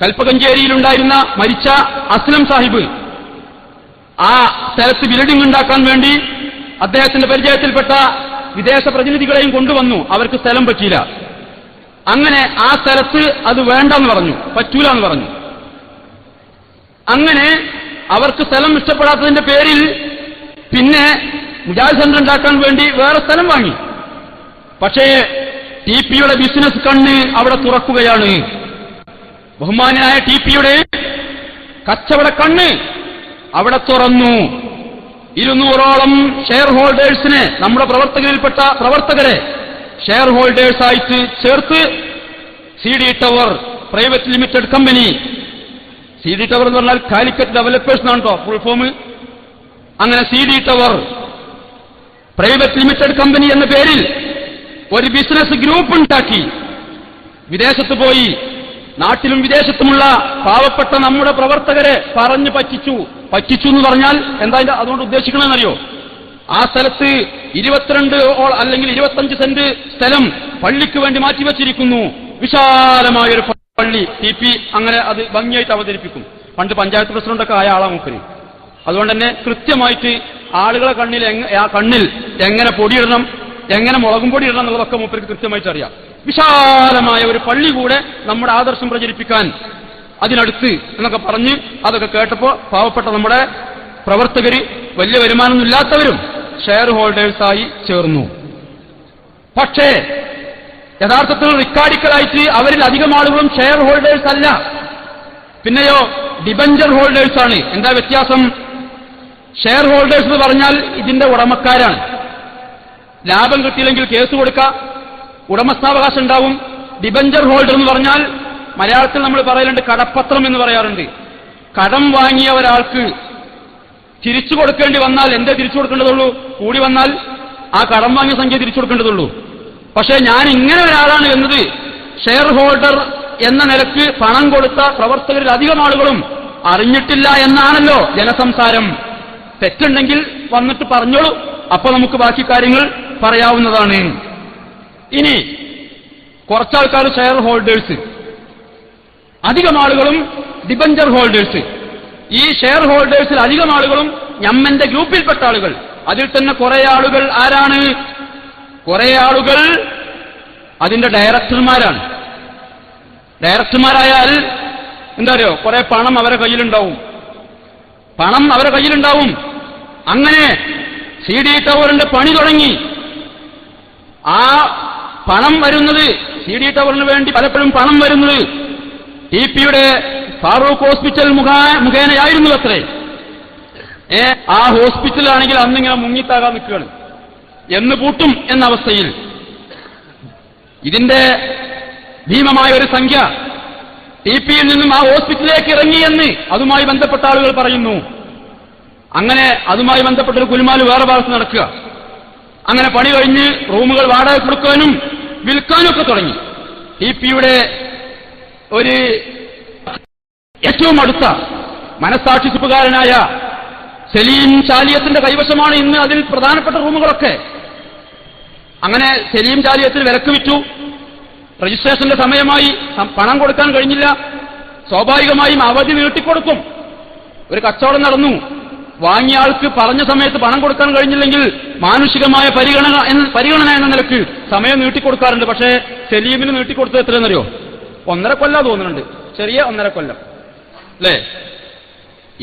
കൽപ്പകഞ്ചേരിയിലുണ്ടായിരുന്ന മരിച്ച അസ്ലം സാഹിബ് ആ സ്ഥലത്ത് ബിൽഡിംഗ് ഉണ്ടാക്കാൻ വേണ്ടി അദ്ദേഹത്തിന്റെ പരിചയത്തിൽപ്പെട്ട വിദേശ പ്രതിനിധികളെയും കൊണ്ടുവന്നു. അവർക്ക് സ്ഥലം പറ്റിയില്ല. അങ്ങനെ ആ സ്ഥലത്ത് അത് വേണ്ടെന്ന് പറഞ്ഞു, പറ്റൂല എന്ന് പറഞ്ഞു. അങ്ങനെ അവർക്ക് സ്ഥലം ഇഷ്ടപ്പെടാത്തതിന്റെ പേരിൽ പിന്നെ മുജാഹിദ് സെന്റർ ഉണ്ടാക്കാൻ വേണ്ടി വേറെ സ്ഥലം വാങ്ങി. പക്ഷേ ടി.പി.യുടെ ബിസിനസ് കണ്ണ് അവിടെ തുറക്കുകയാണ്. ബഹുമാനായ ടി.പി.യുടെ കച്ചവട കണ്ണ് അവിടെ തുറന്നു. 200ഓളം ഷെയർ ഹോൾഡേഴ്സിനെ, നമ്മുടെ പ്രവർത്തകരിൽപ്പെട്ട പ്രവർത്തകരെ ഷെയർ ഹോൾഡേഴ്സായിട്ട് ചേർത്ത് CD tower private limited company, CD tower എന്ന് പറഞ്ഞാൽ കാലിക്കറ്റ് ഡെവലപ്പേഴ്സ് എന്നാണ് കേട്ടോ ഫുൾ ഫോം. അങ്ങനെ CD tower private limited company എന്ന പേരിൽ ഒരു ബിസിനസ് ഗ്രൂപ്പ് ഉണ്ടാക്കി വിദേശത്ത് പോയി നാട്ടിലും വിദേശത്തുമുള്ള പാവപ്പെട്ട നമ്മുടെ പ്രവർത്തകരെ പറഞ്ഞു പറ്റിച്ചു. പറ്റിച്ചു എന്ന് പറഞ്ഞാൽ എന്താ അതുകൊണ്ട് ഉദ്ദേശിക്കണമെന്നറിയോ? ആ സ്ഥലത്ത് 22 അല്ലെങ്കിൽ 25 സെന്റ് സ്ഥലം പള്ളിക്ക് വേണ്ടി മാറ്റിവെച്ചിരിക്കുന്നു. വിശാലമായൊരു പള്ളി. ടി.പി. അങ്ങനെ അത് ഭംഗിയായിട്ട് അവതരിപ്പിക്കും. പണ്ട് പഞ്ചായത്ത് പ്രസിഡന്റൊക്കെ ആയ ആളാ മൂപ്പര്. അതുകൊണ്ട് തന്നെ കൃത്യമായിട്ട് ആളുകളെ കണ്ണിൽ എങ്ങനെ പൊടിയിടണം, എങ്ങനെ മുളകും പൊടി ഇടണം എന്നുള്ളതൊക്കെ മൂപ്പർക്ക് കൃത്യമായിട്ട് അറിയാം. വിശാലമായ ഒരു പള്ളി കൂടെ നമ്മുടെ ആദർശം പ്രചരിപ്പിക്കാൻ അതിനടുത്ത് എന്നൊക്കെ പറഞ്ഞ് അതൊക്കെ കേട്ടപ്പോ പാവപ്പെട്ട നമ്മുടെ പ്രവർത്തകര്, വലിയ വരുമാനമൊന്നുമില്ലാത്തവരും ഷെയർ ഹോൾഡേഴ്സായി ചേർന്നു. പക്ഷേ യഥാർത്ഥത്തിൽ റിക്കാർഡിക്കലായിട്ട് അവരിൽ അധികം ആളുകളും ഷെയർ ഹോൾഡേഴ്സ് അല്ല, പിന്നെയോ ഡിബഞ്ചർ ഹോൾഡേഴ്സാണ്. എന്താ വ്യത്യാസം? ഷെയർ ഹോൾഡേഴ്സ് എന്ന് പറഞ്ഞാൽ ഇതിന്റെ ഉടമക്കാരാണ്. ലാഭം കിട്ടിയില്ലെങ്കിൽ കേസ് കൊടുക്കാം, ഉടമസ്ഥാവകാശം ഉണ്ടാവും. ഡിബഞ്ചർ ഹോൾഡർ എന്ന് പറഞ്ഞാൽ മലയാളത്തിൽ നമ്മൾ പറയലുണ്ട്, കടപ്പത്രം എന്ന് പറയാറുണ്ട്. കടം വാങ്ങിയ ഒരാൾക്ക് തിരിച്ചു കൊടുക്കേണ്ടി വന്നാൽ എന്തേ തിരിച്ചു കൊടുക്കേണ്ടതുള്ളൂ? കൂടി വന്നാൽ ആ കടം വാങ്ങിയ സംഖ്യ തിരിച്ചു കൊടുക്കേണ്ടതുള്ളൂ. പക്ഷേ ഞാൻ ഇങ്ങനെ ഒരാളാണ് എന്നത് ഷെയർ ഹോൾഡർ എന്ന നിലക്ക് പണം കൊടുത്ത പ്രവർത്തകരിൽ അധികം ആളുകളും അറിഞ്ഞിട്ടില്ല എന്നാണല്ലോ ജനസംസാരം. തെറ്റുണ്ടെങ്കിൽ വന്നിട്ട് പറഞ്ഞോളൂ, അപ്പൊ നമുക്ക് ബാക്കി കാര്യങ്ങൾ പറയാവുന്നതാണ്. ഇനി കുറച്ചാൾക്കാർ ഷെയർ ഹോൾഡേഴ്സ്, അധികം ആളുകളും ഡിബഞ്ചർ ഹോൾഡേഴ്സ്. ഈ ഷെയർ ഹോൾഡേഴ്സിൽ അധികം ആളുകളും ഞമ്മന്റെ ഗ്രൂപ്പിൽപ്പെട്ട ആളുകൾ. അതിൽ തന്നെ കുറെ ആളുകൾ ആരാണ്? കുറെ ആളുകൾ അതിന്റെ ഡയറക്ടർമാരാണ്. ഡയറക്ടർമാരായാൽ എന്താ അറിയോ, കുറെ പണം അവരെ കയ്യിലുണ്ടാവും. അങ്ങനെ CD ടവറിന്റെ പണി തുടങ്ങി. ആ പണം വരുന്നത്, CD ടവറിന് വേണ്ടി പലപ്പോഴും പണം വരുന്നത് ടി.പി.യുടെ ഫാറൂഖ് ഹോസ്പിറ്റൽ മുഖേനയായിരുന്നു അത്രേ. ആ ഹോസ്പിറ്റലാണെങ്കിൽ അന്നിങ്ങനെ മുങ്ങിത്താകാൻ നിൽക്കുകയാണ്. എന്ന് പൂട്ടും എന്ന അവസ്ഥയിൽ ഇതിന്റെ ഭീമമായ ഒരു സംഖ്യ ടി.പി.യിൽ നിന്നും ആ ഹോസ്പിറ്റലിലേക്ക് ഇറങ്ങിയെന്ന് അതുമായി ബന്ധപ്പെട്ട ആളുകൾ പറയുന്നു. അങ്ങനെ അതുമായി ബന്ധപ്പെട്ടൊരു കുലുമാല് വേറെ ഭാഗത്ത് നടക്കുക. അങ്ങനെ പണി കഴിഞ്ഞ് റൂമുകൾ വാടക കൊടുക്കാനും വിൽക്കാനും ഒക്കെ തുടങ്ങി. ടി.പി.യുടെ ഒരു ഏറ്റവും അടുത്ത മനസ്സാക്ഷി സുഖകാരനായ സലീം ചാലിയത്തിന്റെ കൈവശമാണ് ഇന്ന് അതിൽ പ്രധാനപ്പെട്ട റൂമുകളൊക്കെ. അങ്ങനെ സലീം ചാലിയത്തിന് വിലക്ക് വിറ്റു. രജിസ്ട്രേഷന്റെ സമയമായി, പണം കൊടുക്കാൻ കഴിഞ്ഞില്ല. സ്വാഭാവികമായും അവധി നീട്ടിക്കൊടുക്കും. ഒരു കച്ചവടം നടന്നു. വാങ്ങിയ ആൾക്ക് പറഞ്ഞ സമയത്ത് പണം കൊടുക്കാൻ കഴിഞ്ഞില്ലെങ്കിൽ മാനുഷികമായ പരിഗണന എന്ന നിലക്ക് സമയം നീട്ടിക്കൊടുക്കാറുണ്ട്. പക്ഷേ സലീമിന് നീട്ടിക്കൊടുത്തത് എത്രയെന്നറിയോ? 1.5 കൊല്ലം തോന്നുന്നുണ്ട്. ചെറിയ 1.5 കൊല്ലം അല്ലേ?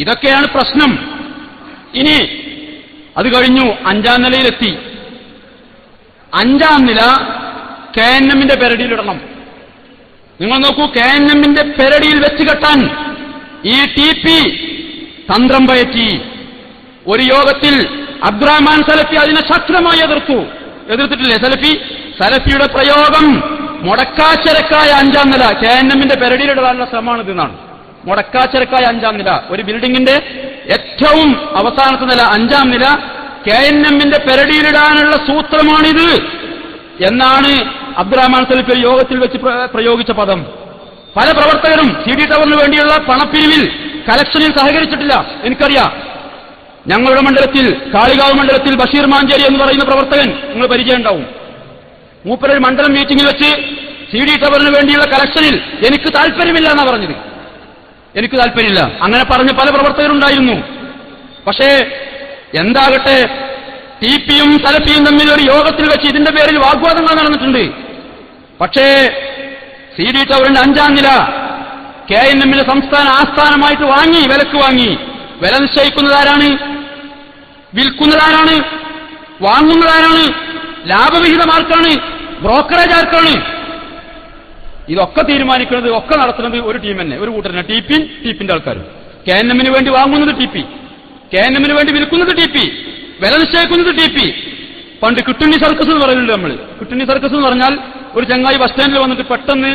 ഇതൊക്കെയാണ് പ്രശ്നം. ഇനി അത് കഴിഞ്ഞു 5ാം നിലയിലെത്തി. 5ാം നില KNMന്റെ പെരടിയിലിടണം. നിങ്ങൾ നോക്കൂ, KNMന്റെ പെരടിയിൽ വെച്ച് കെട്ടാൻ ഈ ടി.പി. തന്ത്രം പയറ്റി. ഒരു യോഗത്തിൽ അബ്ദുറഹ്മാൻ സലഫി അതിനെ ശക്തമായി എതിർത്തിട്ടില്ലേ സലഫിയുടെ പ്രയോഗം മുടക്കാച്ചരക്കായ 5ാം നില KNMന്റെ പെരടിയിലിടാനുള്ള ശ്രമമാണിതെന്നാണ്. മുടക്കാച്ചരക്കായ 5ാം നില, ഒരു ബിൽഡിംഗിന്റെ ഏറ്റവും അവസാനത്തെ നില 5ാം നില KNMന്റെ പെരടിയിലിടാനുള്ള സൂത്രമാണിത് എന്നാണ് അബ്ദുറഹ്മാൻ സലഫി യോഗത്തിൽ വെച്ച് പ്രയോഗിച്ച പദം. പല പ്രവർത്തകരും CD ടവറിന് വേണ്ടിയുള്ള പണപ്പിരിവിൽ കലക്ഷനിൽ സഹകരിച്ചിട്ടില്ല. എനിക്കറിയാം. ഞങ്ങളുടെ മണ്ഡലത്തിൽ, കാളികാവ് മണ്ഡലത്തിൽ ബഷീർ മാഞ്ചേരി എന്ന് പറയുന്ന പ്രവർത്തകൻ നിങ്ങൾ പരിചയം ഉണ്ടാവും. മൂപ്പരൊരു മണ്ഡലം മീറ്റിംഗിൽ വെച്ച് CD ടവറിന് വേണ്ടിയുള്ള കലക്ഷനിൽ എനിക്ക് താല്പര്യമില്ല എന്നാ പറഞ്ഞത്. എനിക്ക് താല്പര്യമില്ല. അങ്ങനെ പറഞ്ഞ പല പ്രവർത്തകരുണ്ടായിരുന്നു. പക്ഷേ എന്താകട്ടെ, ടിപിയും സലഫിയും തമ്മിൽ ഒരു യോഗത്തിൽ വെച്ച് ഇതിന്റെ പേരിൽ വാഗ്വാദങ്ങൾ നടന്നിട്ടുണ്ട്. പക്ഷേ CD ടവറിന്റെ 5-ാം നില KNMന്റെ സംസ്ഥാന ആസ്ഥാനമായിട്ട് വാങ്ങി, വിലക്ക് വാങ്ങി. വില നിശ്ചയിക്കുന്നതാരാണ്? വിൽക്കുന്നതാരാണ്? വാങ്ങുന്നതാരാണ്? ലാഭവിഹിതം ആർക്കാണ്? ബ്രോക്കറേജ് ആർക്കാണ്? ഇതൊക്കെ തീരുമാനിക്കുന്നത്, ഒക്കെ നടത്തുന്നത് ഒരു ടീം തന്നെ, ഒരു കൂട്ടർ തന്നെ. ടിപിന്റെ ആൾക്കാരും. KNMന് വേണ്ടി വാങ്ങുന്നത് TP, KNMന് വേണ്ടി വിൽക്കുന്നത് TP, വില നിശ്ചയിക്കുന്നത് TP. പണ്ട് കിട്ടുണ്ണി സർക്കസ് എന്ന് പറയുന്നുണ്ട് നമ്മൾ. കിട്ടുണ്ണി സർക്കസ് എന്ന് പറഞ്ഞാൽ ഒരു ചങ്ങായി ബസ് സ്റ്റാൻഡിൽ വന്നിട്ട് പെട്ടെന്ന്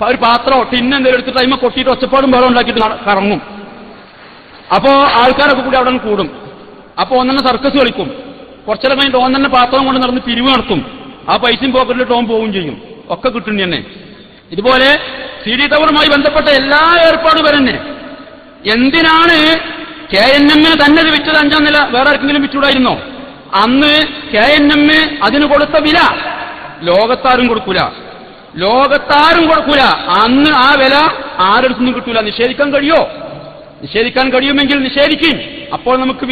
ഒരു പാത്രമോ ടിന്ന് എന്തെങ്കിലും എടുത്തിട്ട് അതിമ കൊട്ടിയിട്ട് ഒച്ചപ്പാടും ബഹളം ഉണ്ടാക്കിയിട്ട് കറങ്ങും. അപ്പോ ആൾക്കാരൊക്കെ കൂടി അവിടെ കൂടും. അപ്പൊ ഒന്നെ സർക്കസ് കളിക്കും. കുറച്ചേരം കഴിഞ്ഞിട്ട് ഒന്നെ പാത്രം കൊണ്ട് നടന്ന് പിരിവ് നടത്തും. ആ പൈസയും പോക്കറ്റിൽ ടോം പോവുകയും ചെയ്യും. ഒക്കെ കിട്ടുണ്ണി തന്നെ. ഇതുപോലെ CD ടവറുമായി ബന്ധപ്പെട്ട എല്ലാ ഏർപ്പാടും വരെ എന്തിനാണ് KNMന് തന്നെ ഇത് വിറ്റത്? 5-ാം നില വേറെ ആർക്കെങ്കിലും വിറ്റുകൂടായിരുന്നോ? അന്ന് KNM അതിന് കൊടുത്ത വില ലോകത്താരും കൊടുക്കൂല, ലോകത്താരും കൊടുക്കൂല. അന്ന് ആ വില ആരെടുത്തൊന്നും കിട്ടൂല. നിഷേധിക്കാൻ കഴിയോ? നിഷേധിക്കാൻ കഴിയുമെങ്കിൽ നിഷേധിക്കും. അപ്പോൾ നമുക്ക്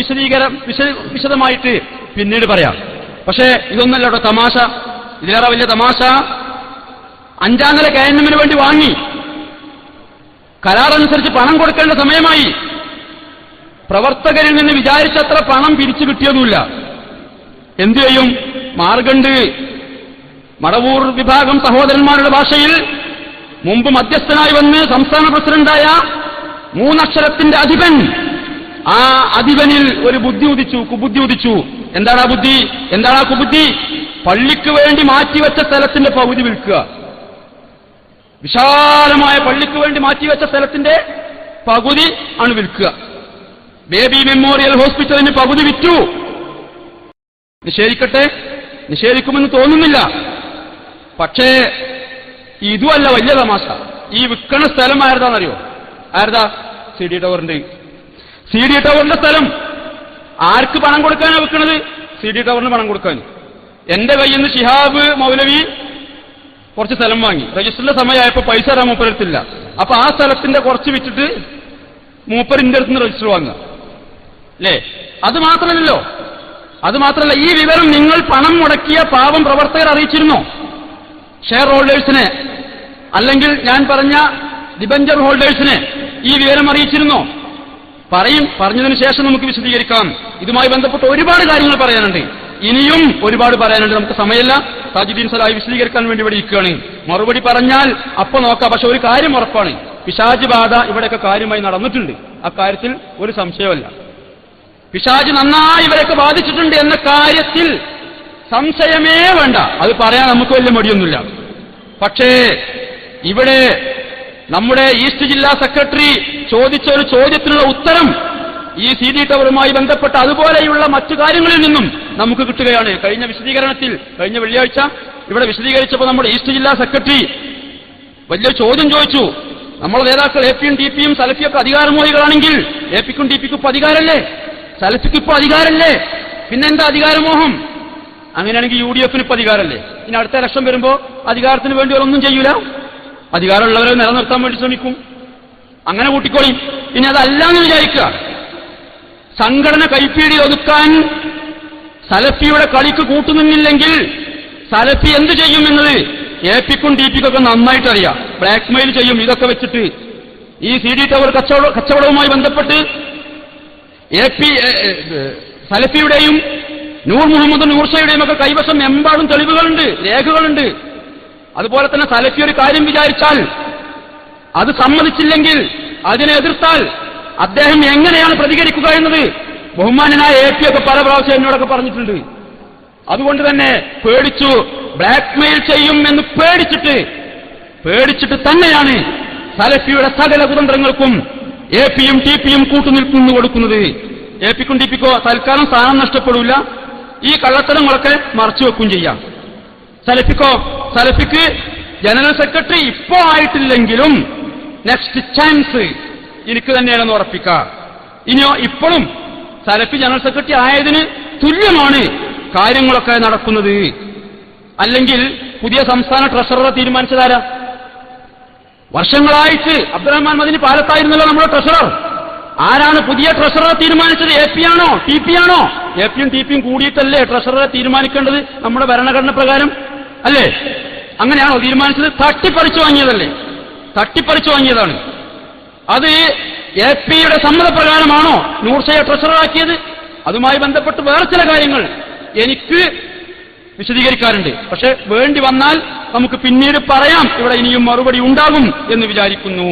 വിശദമായിട്ട് പിന്നീട് പറയാം. പക്ഷേ ഇതൊന്നല്ല കേട്ടോ തമാശ. ഇതിലേറെ വലിയ തമാശ, 5-ാം നില KNMന് വേണ്ടി വാങ്ങി. കരാറനുസരിച്ച് പണം കൊടുക്കേണ്ട സമയമായി. പ്രവർത്തകരിൽ നിന്ന് വിചാരിച്ചത്ര പണം പിരിച്ചു കിട്ടിയതുമില്ല. എന്തു ചെയ്യും? മാർഗണ്ട്. മടവൂർ വിഭാഗം സഹോദരന്മാരുടെ ഭാഷയിൽ മുമ്പ് മധ്യസ്ഥനായി വന്ന് സംസ്ഥാന പ്രസിഡന്റായ 3 അക്ഷരത്തിന്റെ അധിപൻ, ആ അധിപനിൽ ഒരു ബുദ്ധി ഉദിച്ചു, കുബുദ്ധി ഉദിച്ചു. എന്താണ് ആ ബുദ്ധി? എന്താണ് ആ കുബുദ്ധി? പള്ളിക്ക് വേണ്ടി മാറ്റിവെച്ച സ്ഥലത്തിന്റെ പകുതി വിൽക്കുക. വിശാലമായ പള്ളിക്ക് വേണ്ടി മാറ്റിവെച്ച സ്ഥലത്തിന്റെ പകുതി ആണ് വിൽക്കുക. ബേബി മെമ്മോറിയൽ ഹോസ്പിറ്റലിന് പകുതി വിറ്റു. നിഷേധിക്കട്ടെ, നിഷേധിക്കുമെന്ന് തോന്നുന്നില്ല. പക്ഷേ ഇതുമല്ല വലിയ തമാശ. ഈ വിൽക്കണ സ്ഥലം ആരുതാണെന്നറിയോ? ആരുതാ? CD ടവറിന്റെ. CD ടവറിന്റെ സ്ഥലം ആർക്ക് പണം കൊടുക്കാനാണ് വിൽക്കുന്നത്? CD ടവറിന് പണം കൊടുക്കാൻ. എന്റെ കയ്യിൽ നിന്ന് ശിഹാബ് മൗലവി കുറച്ച് സ്ഥലം വാങ്ങി. രജിസ്റ്ററിന്റെ സമയമായപ്പോൾ പൈസ തരാൻ മൂപ്പരത്തില്ല. അപ്പൊ ആ സ്ഥലത്തിന്റെ കുറച്ച് വിറ്റിട്ട് മൂപ്പരിന്റെ അടുത്ത് നിന്ന് രജിസ്റ്റർ വാങ്ങുക അല്ലേ? അത് മാത്രമല്ലല്ലോ, അത് മാത്രമല്ല, ഈ വിവരം നിങ്ങൾ പണം മുടക്കിയ പാവം പ്രവർത്തകർ അറിയിച്ചിരുന്നോ? ഷെയർ ഹോൾഡേഴ്സിനെ, അല്ലെങ്കിൽ ഞാൻ പറഞ്ഞ ഡിബഞ്ചർ ഹോൾഡേഴ്സിനെ ഈ വിവരം അറിയിച്ചിരുന്നോ? പറഞ്ഞതിന് ശേഷം നമുക്ക് വിശദീകരിക്കാം. ഇതുമായി ബന്ധപ്പെട്ട് ഒരുപാട് കാര്യങ്ങൾ പറയാനുണ്ട്. ഇനിയും ഒരുപാട് പറയാനുണ്ട്. നമുക്ക് സമയമല്ല. താജുദ്ദീൻ സലാഹി വിശദീകരിക്കാൻ വേണ്ടി ഇവിടെ ഇരിക്കുകയാണ്. മറുപടി പറഞ്ഞാൽ അപ്പൊ നോക്കാം. പക്ഷെ ഒരു കാര്യം ഉറപ്പാണ്, പിശാച് ബാധ ഇവിടെയൊക്കെ കാര്യമായി നടന്നിട്ടുണ്ട്. അക്കാര്യത്തിൽ ഒരു സംശയമല്ല. പിശാച് നന്നായി ഇവരൊക്കെ ബാധിച്ചിട്ടുണ്ട് എന്ന കാര്യത്തിൽ സംശയമേ വേണ്ട. അത് പറയാൻ നമുക്ക് വലിയ മടിയൊന്നുമില്ല. പക്ഷേ ഇവിടെ നമ്മുടെ ഈസ്റ്റ് ജില്ലാ സെക്രട്ടറി ചോദിച്ച ഒരു ചോദ്യത്തിനുള്ള ഉത്തരം ഈ CD ടവറുമായി ബന്ധപ്പെട്ട അതുപോലെയുള്ള മറ്റു കാര്യങ്ങളിൽ നിന്നും നമുക്ക് കിട്ടുകയാണ്. കഴിഞ്ഞ വിശദീകരണത്തിൽ, കഴിഞ്ഞ വെള്ളിയാഴ്ച ഇവിടെ വിശദീകരിച്ചപ്പോൾ നമ്മുടെ ഈസ്റ്റ് ജില്ലാ സെക്രട്ടറി വലിയ ചോദ്യം ചോദിച്ചു. നമ്മുടെ നേതാക്കൾ APയും DPയും സലഫിയൊക്കെ അധികാരമോഹികളാണെങ്കിൽ APക്കും DPക്കും ഇപ്പൊ അധികാരമല്ലേ? സലഫിക്ക് ഇപ്പൊ അധികാരമല്ലേ? പിന്നെന്താ അധികാരമോഹം? അങ്ങനെയാണെങ്കിൽ UDFന് ഇപ്പൊ അധികാരമല്ലേ? ഇനി അടുത്ത ഇലക്ഷൻ വരുമ്പോ അധികാരത്തിന് വേണ്ടി അവരൊന്നും ചെയ്യൂല. അധികാരമുള്ളവരെ നിലനിർത്താൻ വേണ്ടി ശ്രമിക്കും. അങ്ങനെ കൂട്ടിക്കോളി. ഇനി അതല്ലാന്ന് വിചാരിക്കുക, സംഘടന കൈപ്പീടി ഒതുക്കാൻ സലഫിയുടെ കളിക്ക് കൂട്ടുനിന്നില്ലെങ്കിൽ സലഫി എന്ത് ചെയ്യുമെന്നത് APക്കും DPക്കൊക്കെ നന്നായിട്ട് അറിയാം. ബ്ലാക്ക്മെയിൽ ചെയ്യും. ഇതൊക്കെ വെച്ചിട്ട് ഈ CD ടവർ കച്ചവടവുമായി ബന്ധപ്പെട്ട് സലഫിയുടെയും നൂർ മുഹമ്മദ് നൂർഷയുടെയും ഒക്കെ കൈവശം എമ്പാടും തെളിവുകളുണ്ട്, രേഖകളുണ്ട്. അതുപോലെ തന്നെ സലഫി ഒരു കാര്യം വിചാരിച്ചാൽ അത് സമ്മതിച്ചില്ലെങ്കിൽ, അതിനെ എതിർത്താൽ അദ്ദേഹം എങ്ങനെയാണ് പ്രതികരിക്കുക എന്നത് ബഹുമാനനായ AP ഒക്കെ പല പ്രാവശ്യം എന്നോടൊക്കെ പറഞ്ഞിട്ടുണ്ട്. അതുകൊണ്ട് തന്നെ പേടിച്ചു, ബ്ലാക്ക്മെയിൽ ചെയ്യും എന്ന് പേടിച്ചിട്ട് തന്നെയാണ് സലഫിയുടെ സകല കുതന്ത്രങ്ങൾക്കും APയും TPയും കൂട്ടുനിൽക്കുന്നു കൊടുക്കുന്നത്. APക്കും DPക്കോ തൽക്കാലം സ്ഥാനം നഷ്ടപ്പെടില്ല. ഈ കള്ളത്തരങ്ങളൊക്കെ മറച്ചുവെക്കും ചെയ്യാം. സലഫിക്ക് ജനറൽ സെക്രട്ടറി ഇപ്പോ ആയിട്ടില്ലെങ്കിലും നെക്സ്റ്റ് ചാൻസ് എനിക്ക് തന്നെയാണെന്ന് ഉറപ്പിക്കാം. ഇനിയോ ഇപ്പോഴും സലഫി ജനറൽ സെക്രട്ടറി ആയതിന് തുല്യമാണ് കാര്യങ്ങളൊക്കെ നടക്കുന്നത്. അല്ലെങ്കിൽ പുതിയ സംസ്ഥാന ട്രഷററെ തീരുമാനിച്ചതാരാ? വർഷങ്ങളായിട്ട് അബ്ദുറഹ്മാൻ മദനി പാലത്തായിരുന്നല്ലോ നമ്മുടെ ട്രഷറർ. ആരാണ് പുതിയ ട്രഷററെ തീരുമാനിച്ചത്? AP ആണോ TP ആണോ? AP യും TP യും കൂടിയിട്ടല്ലേ ട്രഷററെ തീരുമാനിക്കേണ്ടത് നമ്മുടെ ഭരണഘടന പ്രകാരം അല്ലേ? അങ്ങനെയാണോ തീരുമാനിച്ചത്? തട്ടിപ്പറിച്ചു വാങ്ങിയതല്ലേ? തട്ടിപ്പറിച്ചു വാങ്ങിയതാണ്. അത് AP യുടെ സമ്മതപ്രകാരമാണോ നൂർഷയെ ട്രഷററാക്കിയത്? അതുമായി ബന്ധപ്പെട്ട് വേറെ ചില കാര്യങ്ങൾ എനിക്ക് വിശദീകരിക്കാറുണ്ട്. പക്ഷെ വേണ്ടി വന്നാൽ നമുക്ക് പിന്നീട് പറയാം. ഇവിടെ ഇനിയും മറുപടി ഉണ്ടാകും എന്ന് വിചാരിക്കുന്നു.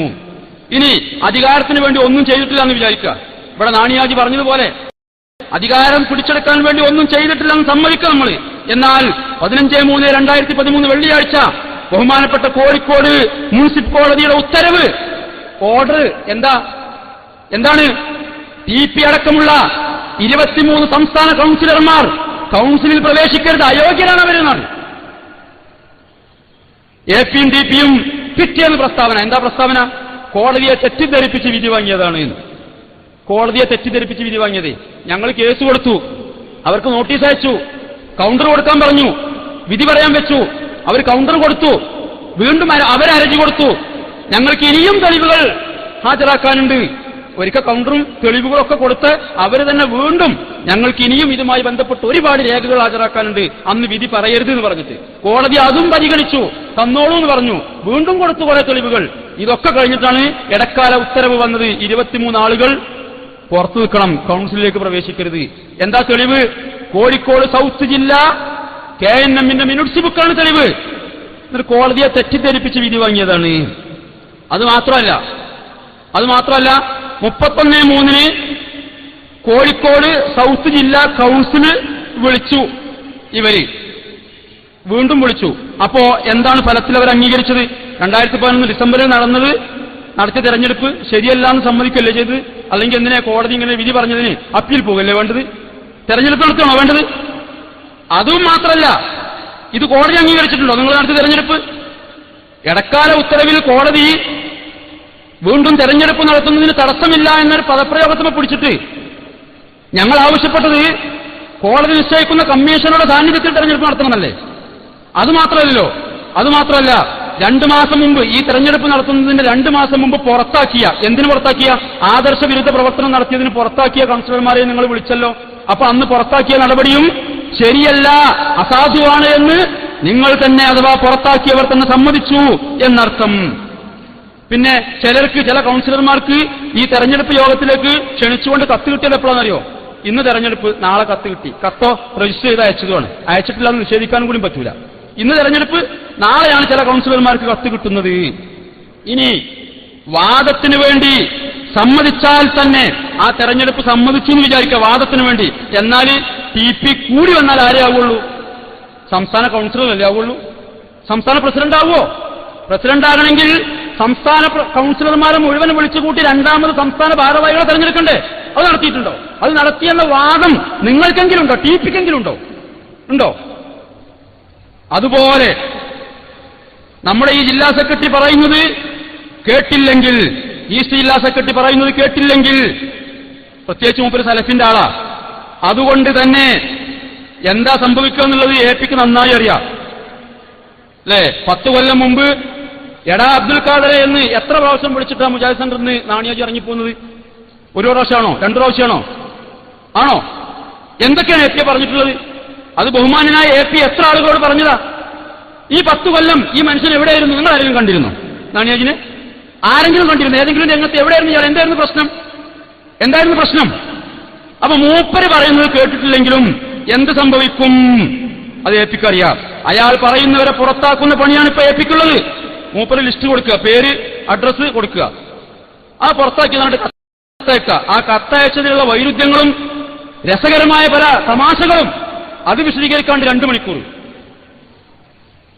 ഇനി അധികാരത്തിന് വേണ്ടി ഒന്നും ചെയ്തിട്ടില്ല എന്ന് വിചാരിക്കുക. ഇവിടെ നാണിയാജി പറഞ്ഞതുപോലെ അധികാരം പിടിച്ചെടുക്കാൻ വേണ്ടി ഒന്നും ചെയ്തിട്ടില്ലെന്ന് സമ്മതിക്കുക നമ്മൾ. എന്നാൽ 15/3/2013 വെള്ളിയാഴ്ച ബഹുമാനപ്പെട്ട കോഴിക്കോട് മുനിസിപ്പൽ കോടതിയുടെ ഉത്തരവ്, ഓർഡർ എന്താണ്? TP അടക്കമുള്ള 23 സംസ്ഥാന കൗൺസിലർമാർ കൗൺസിലിൽ പ്രവേശിക്കരുത്, അയോഗ്യരാണ് അവരെന്നാണ്. AP യും TP യും പിറ്റേന്ന് പ്രസ്താവന. എന്താ പ്രസ്താവന? കോടതിയെ തെറ്റിദ്ധരിപ്പിച്ച് വിധി വാങ്ങിയതാണ്. കോടതിയെ തെറ്റിദ്ധരിപ്പിച്ച് വിധി വാങ്ങിയത്. ഞങ്ങൾ കേസ് കൊടുത്തു, അവർക്ക് നോട്ടീസ് അയച്ചു, കൗണ്ടർ കൊടുക്കാൻ പറഞ്ഞു, വിധി പറയാൻ വെച്ചു, അവർ കൗണ്ടർ കൊടുത്തു, വീണ്ടും അവരരജി കൊടുത്തു. ഞങ്ങൾക്ക് ഇനിയും തെളിവുകൾ ഹാജരാക്കാനുണ്ട്. ഒരിക്കൽ കൗണ്ടറും തെളിവുകളൊക്കെ കൊടുത്ത് അവർ തന്നെ വീണ്ടും ഞങ്ങൾക്ക് ഇനിയും ഇതുമായി ബന്ധപ്പെട്ട് ഒരുപാട് രേഖകൾ ഹാജരാക്കാനുണ്ട്, അന്ന് വിധി പറയരുത് എന്ന് പറഞ്ഞിട്ട് കോടതി അതും പരിഗണിച്ചു, തന്നോളൂ എന്ന് പറഞ്ഞു. വീണ്ടും കൊടുത്തു കുറെ തെളിവുകൾ. ഇതൊക്കെ കഴിഞ്ഞിട്ടാണ് ഇടക്കാല ഉത്തരവ് വന്നത്. 23 ആളുകൾ പുറത്തു നിൽക്കണം, കൗൺസിലിലേക്ക് പ്രവേശിക്കരുത്. എന്താ തെളിവ്? കോഴിക്കോട് സൗത്ത് ജില്ല KNMന്റെ മിനിറ്റ്സ് ബുക്കാണ് തെളിവ്. എന്നിട്ട് കോടതിയെ തെറ്റിദ്ധരിപ്പിച്ച് വിധി വാങ്ങിയതാണ്. അത് മാത്രമല്ല 31/3 കോഴിക്കോട് സൗത്ത് ജില്ലാ കൗൺസിൽ വിളിച്ചു, ഇവര് വീണ്ടും വിളിച്ചു. അപ്പോ എന്താണ് ഫലത്തിൽ അവർ അംഗീകരിച്ചത്? 2011 ഡിസംബറിൽ നടത്തിയ തെരഞ്ഞെടുപ്പ് ശരിയല്ല എന്ന് സമ്മതിക്കല്ലേ ചെയ്ത്? അല്ലെങ്കിൽ എന്തിനാ കോടതി ഇങ്ങനെ വിധി പറഞ്ഞതിന് അപ്പീൽ പോകല്ലേ വേണ്ടത്? തെരഞ്ഞെടുപ്പ് നടത്തണോ വേണ്ടത്? അതും മാത്രമല്ല, ഇത് കോടതി അംഗീകരിച്ചിട്ടുണ്ടോ നിങ്ങൾ നടത്തിയ തെരഞ്ഞെടുപ്പ്? ഇടക്കാല ഉത്തരവിൽ കോടതി വീണ്ടും തെരഞ്ഞെടുപ്പ് നടത്തുന്നതിന് തടസ്സമില്ല എന്നൊരു പദപ്രയോഗത്തിനെ പിടിച്ചിട്ട് ഞങ്ങൾ ആവശ്യപ്പെട്ടത് കോടതി നിശ്ചയിക്കുന്ന കമ്മീഷനുടെ സാന്നിധ്യത്തിൽ തെരഞ്ഞെടുപ്പ് നടത്തണമെന്നല്ലേ? അതുമാത്രമല്ല 2 മാസം മുമ്പ്, ഈ തെരഞ്ഞെടുപ്പ് നടത്തുന്നതിന്റെ 2 മാസം മുമ്പ് എന്തിനു പുറത്താക്കിയ? ആദർശ വിരുദ്ധ പ്രവർത്തനം നടത്തിയതിന് പുറത്താക്കിയ കൗൺസിലർമാരെ നിങ്ങൾ വിളിച്ചല്ലോ. അപ്പൊ അന്ന് പുറത്താക്കിയ നടപടിയും ശരിയല്ല, അസാധുവാണ് എന്ന് നിങ്ങൾ തന്നെ, അഥവാ പുറത്താക്കിയവർ തന്നെ സമ്മതിച്ചു എന്നർത്ഥം. പിന്നെ ചില കൗൺസിലർമാർക്ക് ഈ തെരഞ്ഞെടുപ്പ് യോഗത്തിലേക്ക് ക്ഷണിച്ചുകൊണ്ട് കത്ത് കിട്ടിയത് എപ്പോഴാണെന്നറിയോ? ഇന്ന് തെരഞ്ഞെടുപ്പ്, നാളെ കത്ത് കിട്ടി. കത്തോ രജിസ്റ്റർ ചെയ്ത് അയച്ചതുമാണ്. അയച്ചിട്ടില്ല എന്ന് നിഷേധിക്കാനും കൂടി പറ്റൂല. ഇന്ന് തെരഞ്ഞെടുപ്പ്, നാളെയാണ് ചില കൗൺസിലർമാർക്ക് കത്ത് കിട്ടുന്നത്. ഇനി വാദത്തിന് വേണ്ടി സമ്മതിച്ചാൽ തന്നെ ആ തെരഞ്ഞെടുപ്പ് സമ്മതിച്ചു എന്ന് വിചാരിക്കുക, വാദത്തിന് വേണ്ടി. എന്നാൽ TP കൂടി വന്നാൽ ആരേ ആവുള്ളൂ? സംസ്ഥാന കൗൺസിലറല്ലേ ആവുള്ളൂ? സംസ്ഥാന പ്രസിഡന്റ് ആവുമോ? പ്രസിഡന്റ് ആകണമെങ്കിൽ സംസ്ഥാന കൗൺസിലർമാരെ മുഴുവൻ വിളിച്ചുകൂട്ടി 2ാമത് സംസ്ഥാന ഭാരവാഹികളെ തെരഞ്ഞെടുക്കണ്ടേ? അത് നടത്തിയിട്ടുണ്ടോ? അത് നടത്തിയെന്ന വാദം നിങ്ങൾക്കെങ്കിലും ഉണ്ടോ? TPക്കെങ്കിലും ഉണ്ടോ? അതുപോലെ നമ്മുടെ ഈ ജില്ലാ സെക്രട്ടറി പറയുന്നത് കേട്ടില്ലെങ്കിൽ, ഈസ്റ്റ് ജില്ലാ സെക്രട്ടറി പറയുന്നത് കേട്ടില്ലെങ്കിൽ, പ്രത്യേകിച്ച് മൂപ്പര് സലഫിന്റെ ആളാ, അതുകൊണ്ട് തന്നെ എന്താ സംഭവിക്കുക എന്നുള്ളത് APക്ക് നന്നായി അറിയാം അല്ലേ? 10 കൊല്ലം മുമ്പ് എടാ അബ്ദുൽ ഖാദറെ എന്ന് എത്ര പ്രാവശ്യം വിളിച്ചിട്ടാ മുജാഹിദ് സെന്ററിൽ നിന്ന് നാണിയാജി ഇറങ്ങിപ്പോകുന്നത്? 1 പ്രാവശ്യമാണോ? 2 പ്രാവശ്യമാണോ? ആണോ? എന്തൊക്കെയാണ് AP പറഞ്ഞിട്ടുള്ളത്? അത് ബഹുമാനായ AP എത്ര ആളുകളോട് പറഞ്ഞതാ? ഈ 10 കൊല്ലം ഈ മനുഷ്യൻ എവിടെയായിരുന്നു? നിങ്ങൾ ആരെങ്കിലും കണ്ടിരുന്നോ നാണിയാജിനെ? ആരെങ്കിലും കണ്ടിരുന്നു? ഏതെങ്കിലും രംഗത്ത് എവിടെയായിരുന്നു ഇയാൾ? എന്തായിരുന്നു പ്രശ്നം? അപ്പൊ മൂപ്പര് പറയുന്നത് കേട്ടിട്ടില്ലെങ്കിലും എന്ത് സംഭവിക്കും അത് APക്ക് അറിയാം. അയാൾ പറയുന്നവരെ പുറത്താക്കുന്ന പണിയാണ് ഇപ്പൊ APക്കുള്ളത്. മൂപ്പര് ലിസ്റ്റ് കൊടുക്കുക, പേര് അഡ്രസ് കൊടുക്കുക, ആ പുറത്താക്കി കത്തയക്കുക. ആ കത്തയച്ചതിലുള്ള വൈരുദ്ധ്യങ്ങളും രസകരമായ പല തമാശകളും അത് വിശദീകരിക്കാണ്ട് 2 മണിക്കൂർ.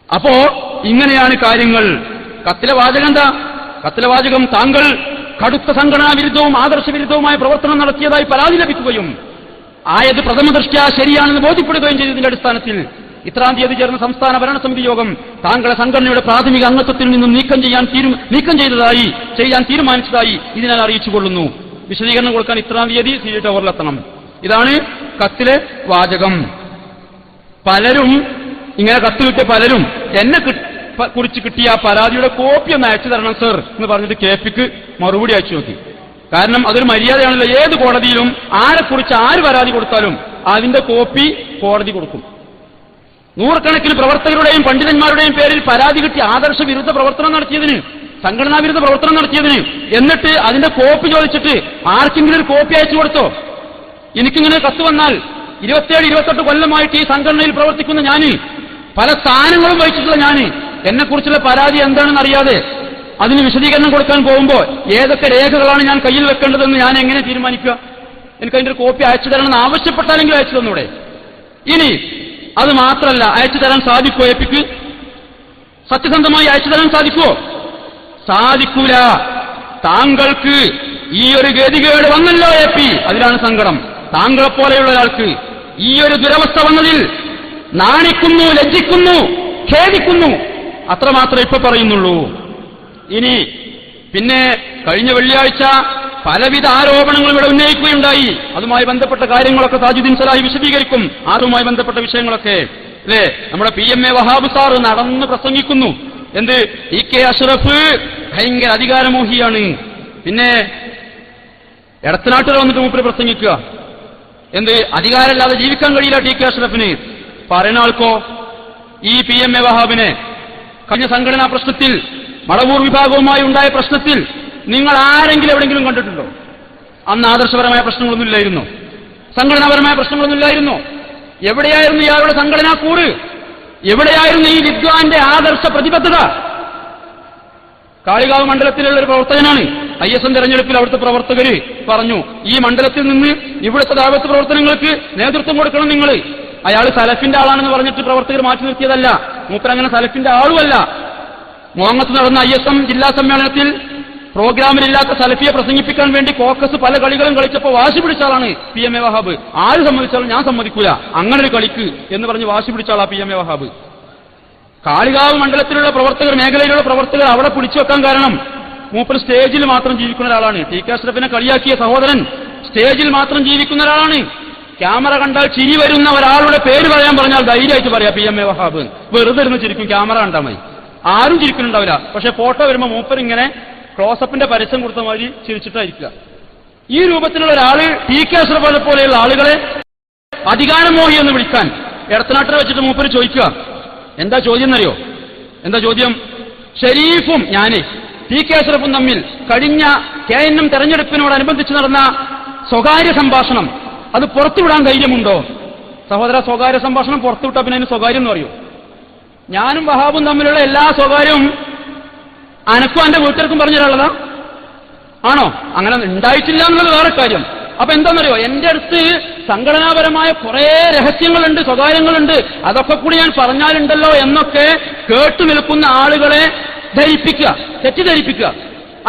അപ്പോ ഇങ്ങനെയാണ് കാര്യങ്ങൾ. കത്തിലെ വാചകം എന്താ? കത്തിലെ വാചകം താങ്കൾ കടുത്ത സംഘടനാ വിരുദ്ധവും ആദർശവിരുദ്ധവുമായ പ്രവർത്തനം നടത്തിയതായി പരാതി ലഭിക്കുകയും ആയത് പ്രഥമ ദൃഷ്ട്യാ ശരിയാണെന്ന് ബോധ്യപ്പെടുകയും ചെയ്തതിന്റെ അടിസ്ഥാനത്തിൽ ഇത്രാം തീയതി ചേർന്ന സംസ്ഥാന ഭരണസമിതി യോഗം താങ്കളെ സംഘടനയുടെ പ്രാഥമിക അംഗത്വത്തിൽ നിന്നും നീക്കം ചെയ്യാൻ തീരുമാനിച്ചതായി ഇതിനാൽ അറിയിച്ചുകൊള്ളുന്നു. വിശദീകരണം കൊടുക്കാൻ ഇത്രാം തീയതി CG ടവറിലെത്തണം. ഇതാണ് കത്തിലെ വാചകം. പലരും ഇങ്ങനെ കത്ത് കിട്ടിയ പലരും കുറിച്ച് കിട്ടിയ പരാതിയുടെ കോപ്പി ഒന്ന് അയച്ചു തരണം സർ എന്ന് പറഞ്ഞിട്ട് KPക്ക് മറുപടി അയച്ചു നോക്കി. കാരണം അതൊരു മര്യാദയാണല്ലോ. ഏത് കോടതിയിലും ആരെക്കുറിച്ച് ആര് പരാതി കൊടുത്താലും അതിന്റെ കോപ്പി കോടതി കൊടുക്കും. നൂറുകണക്കിന് പ്രവർത്തകരുടെയും പണ്ഡിതന്മാരുടെയും പേരിൽ പരാതി കിട്ടി ആദർശ വിരുദ്ധ പ്രവർത്തനം നടത്തിയതിന്, സംഘടനാ വിരുദ്ധ പ്രവർത്തനം നടത്തിയതിന്, എന്നിട്ട് അതിന്റെ കോപ്പി ചോദിച്ചിട്ട് ആർക്കെങ്കിലും ഒരു കോപ്പി അയച്ചു കൊടുത്തോ? എനിക്കിങ്ങനെ കത്ത് വന്നാൽ 27-28 കൊല്ലമായിട്ട് ഈ സംഘടനയിൽ പ്രവർത്തിക്കുന്ന ഞാന്, പല സ്ഥാനങ്ങളും വഹിച്ചിട്ടുള്ള ഞാന്, എന്നെക്കുറിച്ചുള്ള പരാതി എന്താണെന്ന് അറിയാതെ അതിന് വിശദീകരണം കൊടുക്കാൻ പോകുമ്പോൾ ഏതൊക്കെ രേഖകളാണ് ഞാൻ കയ്യിൽ വെക്കേണ്ടതെന്ന് ഞാൻ എങ്ങനെ തീരുമാനിക്കുക? എനിക്ക് അതിന്റെ ഒരു കോപ്പി അയച്ചു തരണമെന്ന് ആവശ്യപ്പെട്ടാലെങ്കിലും അയച്ചു തന്നൂടെ? ഇനി അത് മാത്രമല്ല, അയച്ചു തരാൻ സാധിക്കുമോ? എപ്പിക്ക് സത്യസന്ധമായി അയച്ചു തരാൻ സാധിക്കുമോ? സാധിക്കൂല. താങ്കൾക്ക് ഈ ഒരു ഗതികേട് വന്നല്ലോ എപ്പി, അതിലാണ് സങ്കടം. താങ്കളെപ്പോലെയുള്ള ഒരാൾക്ക് ഈ ഒരു ദുരവസ്ഥ വന്നതിൽ നാണിക്കുന്നു, ലജ്ജിക്കുന്നു, ഖേദിക്കുന്നു, അത്രമാത്രം ഇപ്പൊ പറയുന്നുള്ളൂ. ഇനി പിന്നെ കഴിഞ്ഞ വെള്ളിയാഴ്ച പലവിധ ആരോപണങ്ങളും ഇവിടെ ഉന്നയിക്കുകയുണ്ടായി. അതുമായി ബന്ധപ്പെട്ട കാര്യങ്ങളൊക്കെ താജുദ്ദീൻ സലാഹി വിശദീകരിക്കും. അതുമായി ബന്ധപ്പെട്ട വിഷയങ്ങളൊക്കെ അല്ലേ? നമ്മുടെ PMA വഹാബ് സാറ് നടന്ന് പ്രസംഗിക്കുന്നു. എന്ത്? TK അഷ്റഫ് ഭയങ്കര അധികാരമോഹിയാണ്. പിന്നെ എടത്തനാട്ടിൽ വന്നിട്ട് മൂപ്പര് പ്രസംഗിക്കുക, എന്ത്? അധികാരമില്ലാതെ ജീവിക്കാൻ കഴിയില്ല TK അഷ്റഫിന്. പറയുന്ന ആൾക്കോ ഈ PMA വഹാബിനെ കഴിഞ്ഞ സംഘടനാ പ്രശ്നത്തിൽ, മടവൂർ വിഭാഗവുമായി ഉണ്ടായ പ്രശ്നത്തിൽ നിങ്ങൾ ആരെങ്കിലും എവിടെയെങ്കിലും കണ്ടിട്ടുണ്ടോ? അന്ന് ആദർശപരമായ പ്രശ്നങ്ങളൊന്നും ഇല്ലായിരുന്നു, സംഘടനാപരമായ പ്രശ്നങ്ങളൊന്നും ഇല്ലായിരുന്നു. എവിടെയായിരുന്നു ഇയാളുടെ സംഘടനാ കൂറ്? എവിടെയായിരുന്നു ഈ വിദ്വാന്റെ ആദർശ പ്രതിബദ്ധത? കാളികാവ് മണ്ഡലത്തിലുള്ള ഒരു പ്രവർത്തകനാണ്. ISM തെരഞ്ഞെടുപ്പിൽ അവിടുത്തെ പ്രവർത്തകര് പറഞ്ഞു, ഈ മണ്ഡലത്തിൽ നിന്ന് ഇവിടുത്തെ ദഅവത്ത് പ്രവർത്തനങ്ങൾക്ക് നേതൃത്വം കൊടുക്കണം നിങ്ങൾ. അയാൾ സലഫിന്റെ ആളാണെന്ന് പറഞ്ഞിട്ട് പ്രവർത്തകർ മാറ്റി നിർത്തിയതല്ല. മൂപ്പരങ്ങനെ സലഫിന്റെ ആളുമല്ല. മോങ്ങത്ത് നടന്ന ISM ജില്ലാ സമ്മേളനത്തിൽ പ്രോഗ്രാമിലില്ലാത്ത സലഫിയെ പ്രസംഗിപ്പിക്കാൻ വേണ്ടി കോക്കസ് പല കളികളും കളിച്ചപ്പോൾ വാശി പിടിച്ച ആളാണ് PMA വഹാബ്. ആര് സമ്മതിച്ചാലും ഞാൻ സമ്മതിക്കൂല, അങ്ങനെ ഒരു കളിക്ക് എന്ന് പറഞ്ഞ് വാശി പിടിച്ച ആളാ PMA വഹാബ്. കാളികാവ് മണ്ഡലത്തിലുള്ള പ്രവർത്തകർ, മേഖലയിലുള്ള പ്രവർത്തകർ അവിടെ പിടിച്ചു വെക്കാൻ കാരണം മൂപ്പർ സ്റ്റേജിൽ മാത്രം ജീവിക്കുന്ന ഒരാളാണ്. TK അഷ്റഫിനെ കളിയാക്കിയ സഹോദരൻ സ്റ്റേജിൽ മാത്രം ജീവിക്കുന്ന ഒരാളാണ്. ക്യാമറ കണ്ടാൽ ചിരി വരുന്ന ഒരാളുടെ പേര് പറയാൻ പറഞ്ഞാൽ ധൈര്യമായിട്ട് പറയാം PMA വഹാബ്. വെറുതെ ഇരുന്ന് ചിരിക്കും, ക്യാമറ കണ്ടാൽ മതി. ആരും ചിരിക്കുന്നുണ്ടാവില്ല. പക്ഷെ ഫോട്ടോ വരുമ്പോൾ മൂപ്പർ ഇങ്ങനെ ക്ലോസപ്പിന്റെ പരസ്യം കൊടുത്ത മാതിരി ചിരിച്ചിട്ടായിരിക്കുക. ഈ രൂപത്തിലുള്ള ഒരാള് TK അഷ്റഫിനെ പോലെയുള്ള ആളുകളെ അധികാരമോഹി എന്ന് വിളിക്കാൻ എടത്തനാട്ടിൽ വെച്ചിട്ട് മൂപ്പര് ചോദിക്കുക. എന്താ ചോദ്യം എന്നറിയോ? എന്താ ചോദ്യം? ഷരീഫും ഞാന് TK അഷ്റഫും തമ്മിൽ കഴിഞ്ഞ KNM തെരഞ്ഞെടുപ്പിനോടനുബന്ധിച്ച് നടന്ന സ്വകാര്യ സംഭാഷണം അത് പുറത്തുവിടാൻ ധൈര്യമുണ്ടോ? സഹോദര, സ്വകാര്യ സംഭാഷണം പുറത്തുവിട്ടാ പിന്നെ അതിന് സ്വകാര്യം എന്ന് പറയൂ? ഞാനും വഹാബും തമ്മിലുള്ള എല്ലാ സ്വകാര്യവും അനക്കും എന്റെ വീട്ടുകാർക്കും പറഞ്ഞു തരാനുള്ളതാ ആണോ? അങ്ങനെ ഉണ്ടായിട്ടില്ല എന്നുള്ളത് വേറെ കാര്യം. അപ്പൊ എന്താണെന്നറിയോ, എന്റെ അടുത്ത് സംഘടനാപരമായ കുറെ രഹസ്യങ്ങളുണ്ട്, സ്വകാര്യങ്ങളുണ്ട്, അതൊക്കെ കൂടി ഞാൻ പറഞ്ഞാലുണ്ടല്ലോ എന്നൊക്കെ കേട്ടു നിൽക്കുന്ന ആളുകളെ ധരിപ്പിക്കുക, തെറ്റിദ്ധരിപ്പിക്കുക.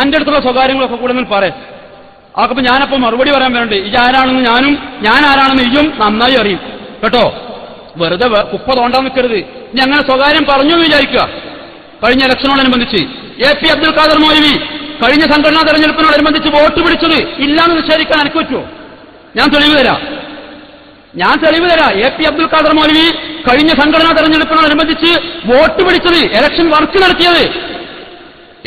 എന്റെ അടുത്തുള്ള സ്വകാര്യങ്ങളൊക്കെ കൂടെ ഒന്ന് പറയാം. അതൊക്കെ ഞാനപ്പോ മറുപടി പറയാൻ വരണ്ട്. ഇതാരാണെന്ന് ഞാനും, ഞാൻ ആരാണെന്ന് ഇയും നന്നായി അറിയും കേട്ടോ. വെറുതെ കുപ്പ തോണ്ടാൻ നിൽക്കരുത്. ഇനി അങ്ങനെ സ്വകാര്യം പറഞ്ഞു എന്ന് വിചാരിക്കുക. കഴിഞ്ഞ ഇലക്ഷനോടനുബന്ധിച്ച് AP അബ്ദുൽ ഖാദർ മൗലവി കഴിഞ്ഞ സംഘടനാ തെരഞ്ഞെടുപ്പിനോടനുബന്ധിച്ച് വോട്ട് പിടിച്ചത് ഇല്ലാന്ന് നിഷേധിക്കാൻ എനിക്ക് പറ്റുമോ? ഞാൻ തെളിവ് തരാം. AP അബ്ദുൽ ഖാദർ മൗലവി കഴിഞ്ഞ സംഘടനാ തെരഞ്ഞെടുപ്പിനോടനുബന്ധിച്ച് വോട്ട് പിടിച്ചത്, ഇലക്ഷൻ വർക്ക് നടത്തിയത്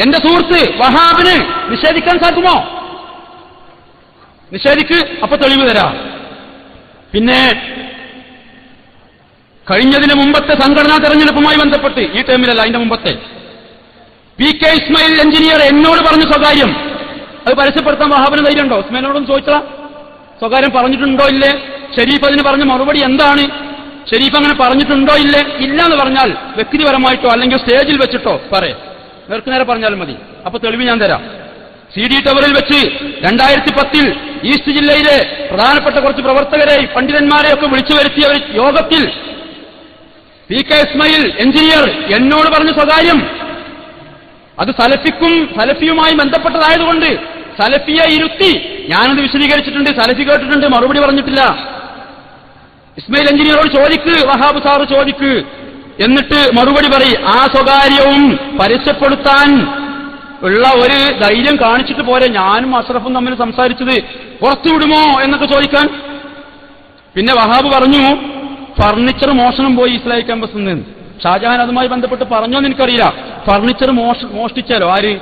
എന്റെ സുഹൃത്ത് വഹാബിന് നിഷേധിക്കാൻ സാധിക്കുമോ? നിഷേധിക്ക്. അപ്പൊ തെളിവ് തരാം. പിന്നെ കഴിഞ്ഞതിന് മുമ്പത്തെ സംഘടനാ തെരഞ്ഞെടുപ്പുമായി ബന്ധപ്പെട്ട്, ഈ ടേമിലല്ല അതിന്റെ മുമ്പത്തെ, PK ഇസ്മായിൽ എഞ്ചിനീയർ എന്നോട് പറഞ്ഞു സ്വകാര്യം. അത് പരസ്യപ്പെടുത്താൻ വഹാബിന് ധൈര്യമുണ്ടോ? ഇസ്മായിലിനോടൊന്നും ചോദിച്ചാ സ്വകാര്യം പറഞ്ഞിട്ടുണ്ടോ ഇല്ലേ? ഷരീഫ് അതിന് പറഞ്ഞ മറുപടി എന്താണ്? ഷരീഫ് അങ്ങനെ പറഞ്ഞിട്ടുണ്ടോ ഇല്ലേ? ഇല്ല എന്ന് പറഞ്ഞാൽ വ്യക്തിപരമായിട്ടോ അല്ലെങ്കിൽ സ്റ്റേജിൽ വെച്ചിട്ടോ നേർക്ക് നേരെ പറഞ്ഞാലും മതി. അപ്പൊ തെളിവ് ഞാൻ തരാം. CD ടവറിൽ വെച്ച് 2010 ഈസ്റ്റ് ജില്ലയിലെ പ്രധാനപ്പെട്ട കുറച്ച് പ്രവർത്തകരെ, പണ്ഡിതന്മാരെയൊക്കെ വിളിച്ചു വരുത്തിയ ഒരു യോഗത്തിൽ PK ഇസ്മായിൽ എഞ്ചിനീയർ എന്നോട് പറഞ്ഞ സ്വകാര്യം അത് സലഫിയുമായി ബന്ധപ്പെട്ടതായതുകൊണ്ട് സലഫിയെ ഇരുത്തി ഞാനത് വിശദീകരിച്ചിട്ടുണ്ട്. സലഫി കേട്ടിട്ടുണ്ട്, മറുപടി പറഞ്ഞിട്ടില്ല. ഇസ്മായിൽ എഞ്ചിനീയറോട് ചോദിക്ക്, വഹാബ് സാറ് ചോദിക്ക്, എന്നിട്ട് മറുപടി പറയും. ആ സ്വകാര്യവും പരസ്യപ്പെടുത്താൻ ഉള്ള ഒരു ധൈര്യം കാണിച്ചിട്ട് പോരെ ഞാനും അഷ്റഫും തമ്മിൽ സംസാരിച്ചത് പുറത്തുവിടുമോ എന്നൊക്കെ ചോദിക്കാൻ. പിന്നെ വഹാബ് പറഞ്ഞു, ഫർണിച്ചർ മോഷണം പോയി ഇസ്ലാമിക് ക്യാമ്പസിൽ നിന്ന്. ഷാജഹാൻ അതുമായി ബന്ധപ്പെട്ട് പറഞ്ഞോന്ന് എനിക്കറിയില്ല. ഫർണിച്ചർ മോഷ്ടിച്ചാലോ ആര്?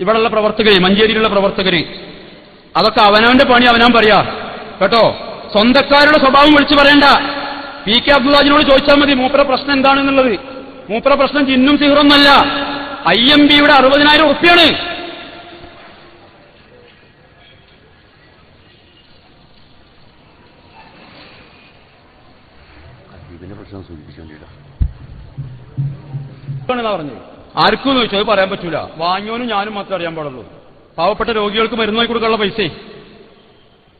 ഇവിടെയുള്ള പ്രവർത്തകര്, മഞ്ചേരിയിലുള്ള പ്രവർത്തകര്. അതൊക്കെ അവനവന്റെ പണി അവനാൻ പറയാ കേട്ടോ. സ്വന്തക്കാരുടെ സ്വഭാവം വിളിച്ചു പറയണ്ട. പി കെ അബ്ദുള്ളാജിനോട് ചോദിച്ചാൽ മതി മൂപ്പര പ്രശ്നം എന്താണെന്നുള്ളത്. മൂപ്പര പ്രശ്നം ജിന്നും സിഹറൊന്നല്ല, IMB-യുടെ 60,000 ഉറുപ്പ്യാണ്. പറഞ്ഞത് ആർക്കും ചോദിച്ചു, അത് പറയാൻ പറ്റൂല. വാങ്ങിയോനും ഞാനും മാത്രമേ അറിയാൻ പാടുള്ളൂ. പാവപ്പെട്ട രോഗികൾക്ക് മരുന്ന് വാങ്ങി കൊടുക്കാനുള്ള പൈസ.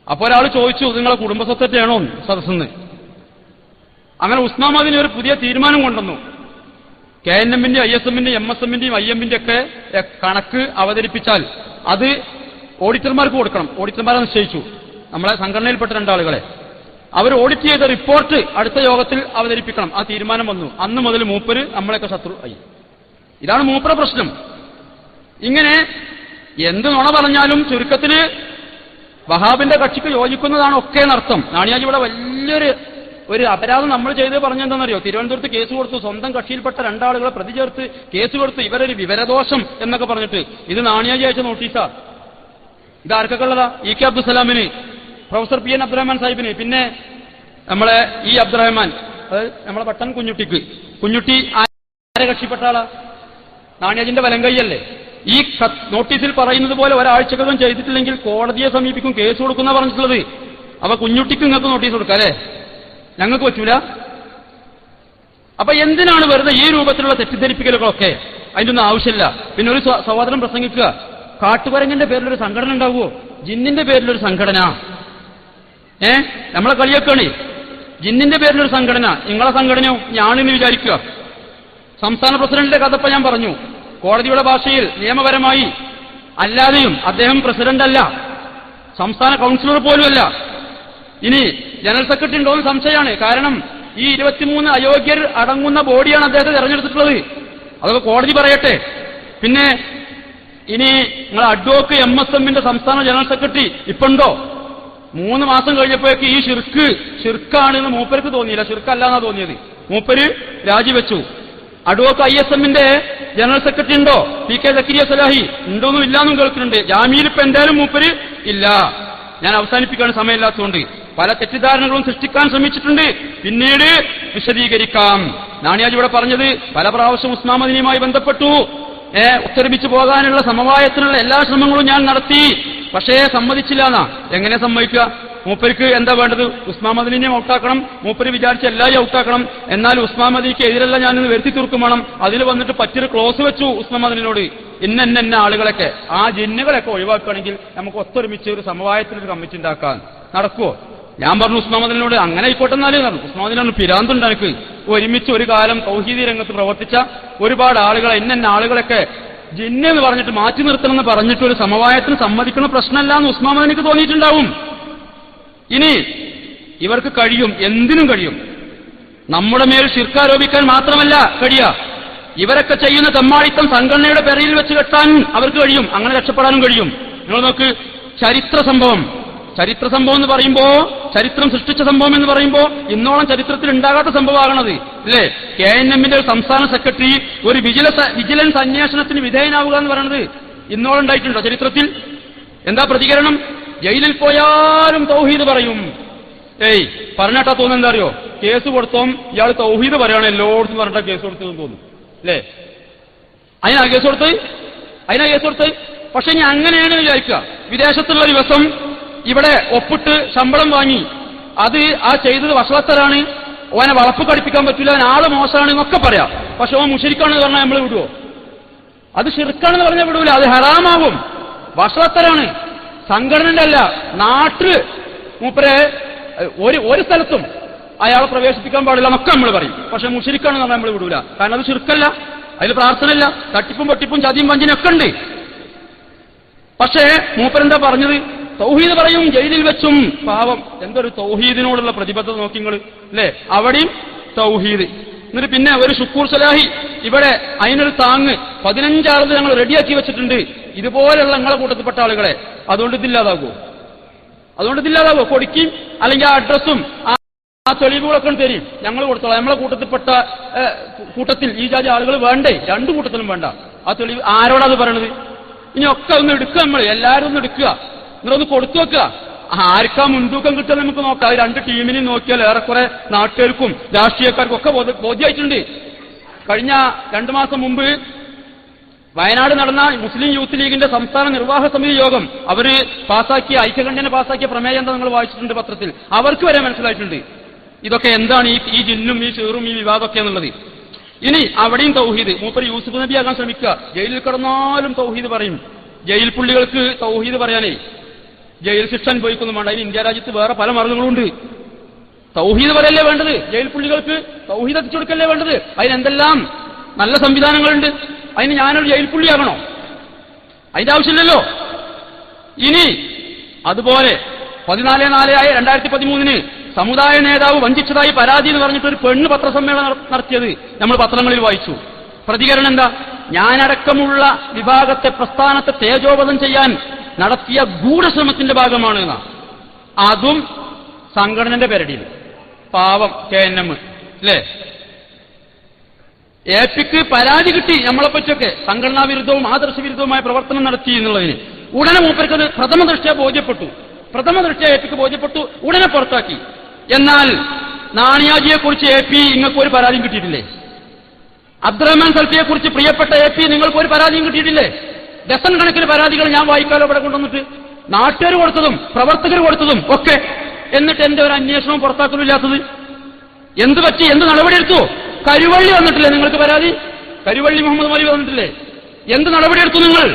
അപ്പൊ ഒരാൾ ചോദിച്ചു, നിങ്ങളെ കുടുംബ സ്വത്താണോ സദസ്സെന്ന്. അങ്ങനെ ഉസ്മാൻ മദനി ഒരു പുതിയ തീരുമാനം കൊണ്ടുവന്നു. KNM-ന്റെ ISM-ന്റെ MSM-ന്റെയും IMB-ന്റെ ഒക്കെ കണക്ക് അവതരിപ്പിച്ചാൽ അത് ഓഡിറ്റർമാർക്ക് കൊടുക്കണം. ഓഡിറ്റർമാരെ നിശ്ചയിച്ചു, നമ്മളെ സംഘടനയിൽപ്പെട്ട 2 ആളുകളെ. അവർ ഓഡിറ്റ് ചെയ്ത റിപ്പോർട്ട് അടുത്ത യോഗത്തിൽ അവതരിപ്പിക്കണം. ആ തീരുമാനം വന്നു. അന്ന് മുതൽ മൂപ്പര് നമ്മളെയൊക്കെ ശത്രു ആയി. ഇതാണ് മൂപ്പര പ്രശ്നം. ഇങ്ങനെ എന്ത് നുണ പറഞ്ഞാലും ചുരുക്കത്തിന് വഹാബിന്റെ കക്ഷിക്ക് യോജിക്കുന്നതാണ് ഒക്കെ എന്നർത്ഥം. നാണിയാജി ഇവിടെ വലിയൊരു അപരാധം നമ്മൾ ചെയ്ത് പറഞ്ഞെന്താണെന്നറിയോ? തിരുവനന്തപുരത്ത് കേസ് കൊടുത്തു, സ്വന്തം കക്ഷിയിൽപ്പെട്ട 2 ആളുകളെ പ്രതി ചേർത്ത് കേസ് കൊടുത്തു. ഇവരൊരു വിവരദോഷം എന്നൊക്കെ പറഞ്ഞിട്ട്. ഇത് നാണിയാജി അയച്ച നോട്ടീസാ. ഇത് ആർക്കൊക്കെ ഉള്ളതാ? EK അബ്ദുസലാമിന്, പ്രൊഫസർ PN അബ്ദുറഹ്മാൻ സാഹിബിന്, പിന്നെ നമ്മളെ അബ്ദുറഹ്മാൻ, അത് നമ്മളെ പട്ടൻ കുഞ്ഞുട്ടി ആരെ കക്ഷിപ്പെട്ട ആളാ? നാണിയാജിന്റെ വലങ്കയ്യല്ലേ? ഈ നോട്ടീസിൽ പറയുന്നത് പോലെ ഒരാഴ്ചക്കകം ചെയ്തിട്ടില്ലെങ്കിൽ കോടതിയെ സമീപിക്കും, കേസ് കൊടുക്കുന്ന പറഞ്ഞിട്ടുള്ളത്. അപ്പൊ കുഞ്ഞുട്ടിക്ക് നിങ്ങൾക്ക് നോട്ടീസ് കൊടുക്കാം അല്ലേ? ഞങ്ങൾക്ക് പറ്റൂല. അപ്പൊ എന്തിനാണ് വെറുതെ ഈ രൂപത്തിലുള്ള തെറ്റിദ്ധരിപ്പിക്കലുകളൊക്കെ? അതിന്റെ ഒന്നും ആവശ്യമില്ല. പിന്നെ ഒരു സഹോദരൻ പ്രസംഗിക്കുക, കാട്ടുകുരങ്ങന്റെ പേരിലൊരു സംഘടന ഉണ്ടാവുമോ? ജിന്നിന്റെ പേരിലൊരു സംഘടന. നമ്മളെ കളിയൊക്കെയാണ്. ജിന്നിന്റെ പേരിലൊരു സംഘടന, നിങ്ങളെ സംഘടനയോ ഞാനെന്ന് വിചാരിക്കുക. സംസ്ഥാന പ്രസിഡന്റിന്റെ കഥപ്പ ഞാൻ പറഞ്ഞു. കോടതിയുടെ ഭാഷയിൽ നിയമപരമായി അല്ലാതെയും അദ്ദേഹം പ്രസിഡന്റല്ല, സംസ്ഥാന കൗൺസിലർ പോലുമല്ല. ഇനി ജനറൽ സെക്രട്ടറി ഉണ്ടോ എന്ന് സംശയമാണ്. കാരണം ഈ 23 അയോഗ്യർ അടങ്ങുന്ന ബോഡിയാണ് അദ്ദേഹത്തെ തെരഞ്ഞെടുത്തിട്ടുള്ളത്. അതൊക്കെ കോടതി പറയട്ടെ. പിന്നെ ഇനി നിങ്ങൾ അഡ്വോക്ക് MSM-ന്റെ സംസ്ഥാന ജനറൽ സെക്രട്ടറി ഇപ്പുണ്ടോ? 3 മാസം കഴിഞ്ഞപ്പോഴേക്ക് ഈ ഷിർക്കാണെന്ന് മൂപ്പർക്ക് തോന്നിയില്ല. ഷിർക്കല്ലാന്നാ തോന്നിയത്. മൂപ്പര് രാജിവെച്ചു. അഡ്വോക്ക് ISM-ന്റെ ജനറൽ സെക്രട്ടറി ഉണ്ടോ? PK സക്കരിയ സലാഹി ഉണ്ടോന്നും ഇല്ലാന്നും കേൾക്കുന്നുണ്ട്. ജാമ്യയിൽ ഇപ്പൊ എന്തായാലും മൂപ്പര് ഇല്ല. ഞാൻ അവസാനിപ്പിക്കാൻ സമയമില്ലാത്തതുകൊണ്ട് പല തെറ്റിദ്ധാരണകളും സൃഷ്ടിക്കാൻ ശ്രമിച്ചിട്ടുണ്ട്. പിന്നീട് വിശദീകരിക്കാം. നാണിയാജി ഇവിടെ പറഞ്ഞത് പല പ്രാവശ്യം ഉസ്മാൻ മദനിയുമായി ബന്ധപ്പെട്ടു. ഒത്തൊരുമിച്ച് പോകാനുള്ള സമവായത്തിനുള്ള എല്ലാ ശ്രമങ്ങളും ഞാൻ നടത്തി, പക്ഷേ സമ്മതിച്ചില്ല എന്നാ. എങ്ങനെ സമ്മതിക്കുക? മൂപ്പർക്ക് എന്താ വേണ്ടത്? ഉസ്മാൻ മദനിനെ ഔട്ടാക്കണം. മൂപ്പര് വിചാരിച്ച എല്ലാവരും ഔട്ടാക്കണം. എന്നാൽ ഉസ്മാൻ മദനിക്ക് എതിരല്ല ഞാനിന്ന് വരുത്തി തീർക്കും വേണം. അതിൽ വന്നിട്ട് പറ്റൊരു ക്ലോസ് വെച്ചു ഉസ്മാൻ മദനിനോട്. ഇന്ന ആളുകളൊക്കെ, ആ ജിന്നുകളൊക്കെ ഒഴിവാക്കുകയാണെങ്കിൽ നമുക്ക് ഒത്തൊരുമിച്ച് ഒരു സമവായത്തിലൊരു കമ്മിറ്റി ഉണ്ടാക്കാൻ നടക്കുമോ? ഞാൻ പറഞ്ഞു ഉസ്മാൻ മദനിനോട് അങ്ങനെ ആയിക്കോട്ടെ എന്നാലും പറഞ്ഞു. ഉസ്മാൻ മദനിനോട് പിരാന്തുണ്ട് എനിക്ക്. ഒരുമിച്ച് ഒരു കാലം തൗഹീദി രംഗത്ത് പ്രവർത്തിച്ച ഒരുപാട് ആളുകളെ, ഇന്ന ആളുകളൊക്കെ ജിന്നെന്ന് പറഞ്ഞിട്ട് മാറ്റി നിർത്തണമെന്ന് പറഞ്ഞിട്ട് ഒരു സമവായത്തിന് സമ്മതിക്കുന്ന പ്രശ്നമല്ല എന്ന് ഉസ്മാൻ മദനിക്ക് തോന്നിയിട്ടുണ്ടാവും. ഇനി ഇവർക്ക് കഴിയും, എന്തിനും കഴിയും. നമ്മുടെ മേൽ ശിർക്കാരോപിക്കാൻ മാത്രമല്ല കഴിയുക, ഇവരൊക്കെ ചെയ്യുന്ന തെമ്മാടിത്തം സംഘടനയുടെ പെരയിൽ വെച്ച് കെട്ടാൻ അവർക്ക് കഴിയും. അങ്ങനെ രക്ഷപ്പെടാനും കഴിയും. നിങ്ങൾ നോക്ക്, ചരിത്ര സംഭവം എന്ന് പറയുമ്പോ, ചരിത്രം സൃഷ്ടിച്ച സംഭവം എന്ന് പറയുമ്പോ ഇന്നോളം ചരിത്രത്തിൽ ഉണ്ടാകാത്ത സംഭവമാകണത് അല്ലേ? KNM-ന്റെ ഒരു സംസ്ഥാന സെക്രട്ടറി ഒരു വിജിലൻസ് അന്വേഷണത്തിന് വിധേയനാവുക എന്ന് പറയുന്നത് ഇന്നോളം ഉണ്ടായിട്ടുണ്ടോ ചരിത്രത്തിൽ? എന്താ പ്രതികരണം? ജയിലിൽ പോയാലും തൗഹീദ് പറയും. പറഞ്ഞാട്ടാ തോന്നുന്നത് എന്താ അറിയോ? കേസ് കൊടുത്തോം ഇയാൾ തൗഹീദ് പറയാണ് എല്ലായിടത്തും പറഞ്ഞിട്ടാ കേസ് കൊടുത്തതെന്ന് തോന്നും അല്ലേ? അതിനാ കേസ് കൊടുത്ത്. പക്ഷെ ഇനി അങ്ങനെയാണ് വിചാരിക്കുക, വിദേശത്തുള്ള ദിവസം ഇവിടെ ഒപ്പിട്ട് ശമ്പളം വാങ്ങി, അത് ആ ചെയ്തത് വഷളത്തരാണ്, ഓനെ വളപ്പ് കടിപ്പിക്കാൻ പറ്റില്ല, ആള് മോശമാണ് എന്നൊക്കെ പറയാം. പക്ഷെ ഓൻ മുശരിക്കാണെന്ന് പറഞ്ഞാൽ നമ്മൾ വിടുവോ? അത് ശിർക്കാണെന്ന് പറഞ്ഞാൽ വിടൂല, അത് ഹറാമാവും, വഷളത്തരാണ്. സംഘടനയുടെ അല്ല, നാട്ടില് മൂപ്പരെ ഒരു സ്ഥലത്തും അയാളെ പ്രവേശിപ്പിക്കാൻ പാടില്ല എന്നൊക്കെ നമ്മൾ പറയും. പക്ഷെ മുശരിക്കാണെന്ന് പറഞ്ഞാൽ നമ്മൾ വിടൂല. കാരണം അത് ശിർക്കല്ല, അതിൽ പ്രാർത്ഥനയില്ല, തട്ടിപ്പും പൊട്ടിപ്പും ചതിയും വഞ്ചനയൊക്കെ ഉണ്ട്. പക്ഷേ മൂപ്പരെന്താ പറഞ്ഞത്? തൗഹീദ് പറയും ജയിലിൽ വെച്ചും. പാവം, എന്തൊരു തൗഹീദിനോടുള്ള പ്രതിബദ്ധത നോക്കിങ്ങൾ അല്ലേ? അവിടെയും തൗഹീദ്. എന്നിട്ട് പിന്നെ ഒരു ഷുക്കൂർ സലാഹി ഇവിടെ അതിനൊരു താങ്ങ് 15 ആളുകൾ ഞങ്ങൾ റെഡിയാക്കി വെച്ചിട്ടുണ്ട്, ഇതുപോലെയുള്ള നിങ്ങളെ കൂട്ടത്തിൽപ്പെട്ട ആളുകളെ. അതുകൊണ്ട് ഇതില്ലാതാകുമോ? കൊടുക്കും അല്ലെങ്കിൽ ആ അഡ്രസ്സും ആ തെളിവുകളൊക്കെ തരും, ഞങ്ങൾ കൊടുത്തോളാം. നമ്മളെ കൂട്ടത്തിൽ ഈ ജാതി ആളുകൾ വേണ്ടേ? രണ്ടു കൂട്ടത്തിലും വേണ്ട. ആ തെളിവ് ആരോടത് പറയണത്? ഇനി ഒക്കെ ഒന്ന് എടുക്കുക, നമ്മൾ എല്ലാവരും ഒന്ന് എടുക്കുക, നിങ്ങളൊന്ന് കൊടുത്തു വെക്കുക. ആർക്കാ മുൻതൂക്കം കിട്ടുക നമുക്ക് നോക്കാം. രണ്ട് ടീമിനെയും നോക്കിയാൽ ഏറെക്കുറെ നാട്ടുകാർക്കും രാഷ്ട്രീയക്കാർക്കും ഒക്കെ ബോധ്യമായിട്ടുണ്ട്. കഴിഞ്ഞ 2 മാസം മുമ്പ് വയനാട് നടന്ന മുസ്ലിം യൂത്ത് ലീഗിന്റെ സംസ്ഥാന നിർവാഹക സമിതി യോഗം അവര് പാസാക്കിയ ഐക്യകണ്ഠ്യേന പാസാക്കിയ പ്രമേയം എന്താ നിങ്ങൾ വായിച്ചിട്ടുണ്ട് പത്രത്തിൽ. അവർക്ക് വരെ മനസ്സിലായിട്ടുണ്ട് ഇതൊക്കെ എന്താണ് ഈ ജിന്നും ഈ ഷീറും ഈ വിവാദമൊക്കെ എന്നുള്ളത്. ഇനി അവിടെയും തൗഹീദ്. മൂപ്പര് യൂസുഫ് നബി ആകാൻ ശ്രമിക്കുക, ജയിലിൽ കിടന്നാലും തൗഹീദ് പറയും. ജയിൽ പുള്ളികൾക്ക് തൗഹീദ് പറയാനേ ജയിൽ ശിക്ഷ അനുഭവിക്കുന്നു വേണ്ട. അതിന് ഇന്ത്യ രാജ്യത്ത് വേറെ പല മാർഗങ്ങളുണ്ട്. തൗഹീദ് പറയല്ലേ വേണ്ടത്? ജയിൽ പുള്ളികൾക്ക് തൗഹീദ് എത്തിച്ചു കൊടുക്കല്ലേ വേണ്ടത്? അതിനെന്തെല്ലാം നല്ല സംവിധാനങ്ങളുണ്ട്. അതിന് ഞാനൊരു ജയിൽ പുള്ളിയാകണോ? അതിന്റെ ആവശ്യമില്ലല്ലോ. ഇനി അതുപോലെ 14/4/2013 സമുദായ നേതാവ് വഞ്ചിച്ചതായി പരാതി എന്ന് പറഞ്ഞിട്ട് ഒരു പെണ്ണ് പത്രസമ്മേളനം നടത്തിയത് നമ്മൾ പത്രങ്ങളിൽ വായിച്ചു. പ്രതികരണം എന്താ? ഞാനടക്കമുള്ള വിഭാഗത്തെ പ്രസ്ഥാനത്തെ തേജോവധം ചെയ്യാൻ നടത്തിയ ഗൂഢശ്രമത്തിന്റെ ഭാഗമാണ് എന്നാ. അതും സംഘടനന്റെ പേരടിയിൽ. പാവം KNM അല്ലേ? എപിക്ക് പരാതി കിട്ടി നമ്മളെ പറ്റിയൊക്കെ സംഘടനാ വിരുദ്ധവും ആദർശവിരുദ്ധവുമായ പ്രവർത്തനം നടത്തി എന്നുള്ളതിന്. ഉടനെ മൂപ്പർക്കത് പ്രഥമ ദൃഷ്ട്യാ എപിക്ക് ബോധ്യപ്പെട്ടു, ഉടനെ പുറത്താക്കി. എന്നാൽ നാണിയാജിയെക്കുറിച്ച് AP നിങ്ങൾക്ക് ഒരു പരാതിയും കിട്ടിയിട്ടില്ലേ? അബ്ദുറഹ്മാൻ സൽഫിയെക്കുറിച്ച് പ്രിയപ്പെട്ട AP നിങ്ങൾക്ക് ഒരു പരാതിയും കിട്ടിയിട്ടില്ലേ? ഡസൻ കണക്കിന് പരാതികൾ ഞാൻ വായിക്കാലോ ഇവിടെ കൊണ്ടുവന്നിട്ട്, നാട്ടുകാർ കൊടുത്തതും പ്രവർത്തകർ കൊടുത്തതും ഒക്കെ. എന്നിട്ട് എന്റെ ഒരു അന്വേഷണവും പുറത്താക്കലില്ലാത്തത് എന്ത് പറ്റി? എന്ത് നടപടിയെടുത്തു? കരുവള്ളി വന്നിട്ടില്ലേ നിങ്ങൾക്ക് പരാതി? കരുവള്ളി മുഹമ്മദ് മൗലവി വന്നിട്ടില്ലേ? എന്ത് നടപടിയെടുത്തു നിങ്ങൾ?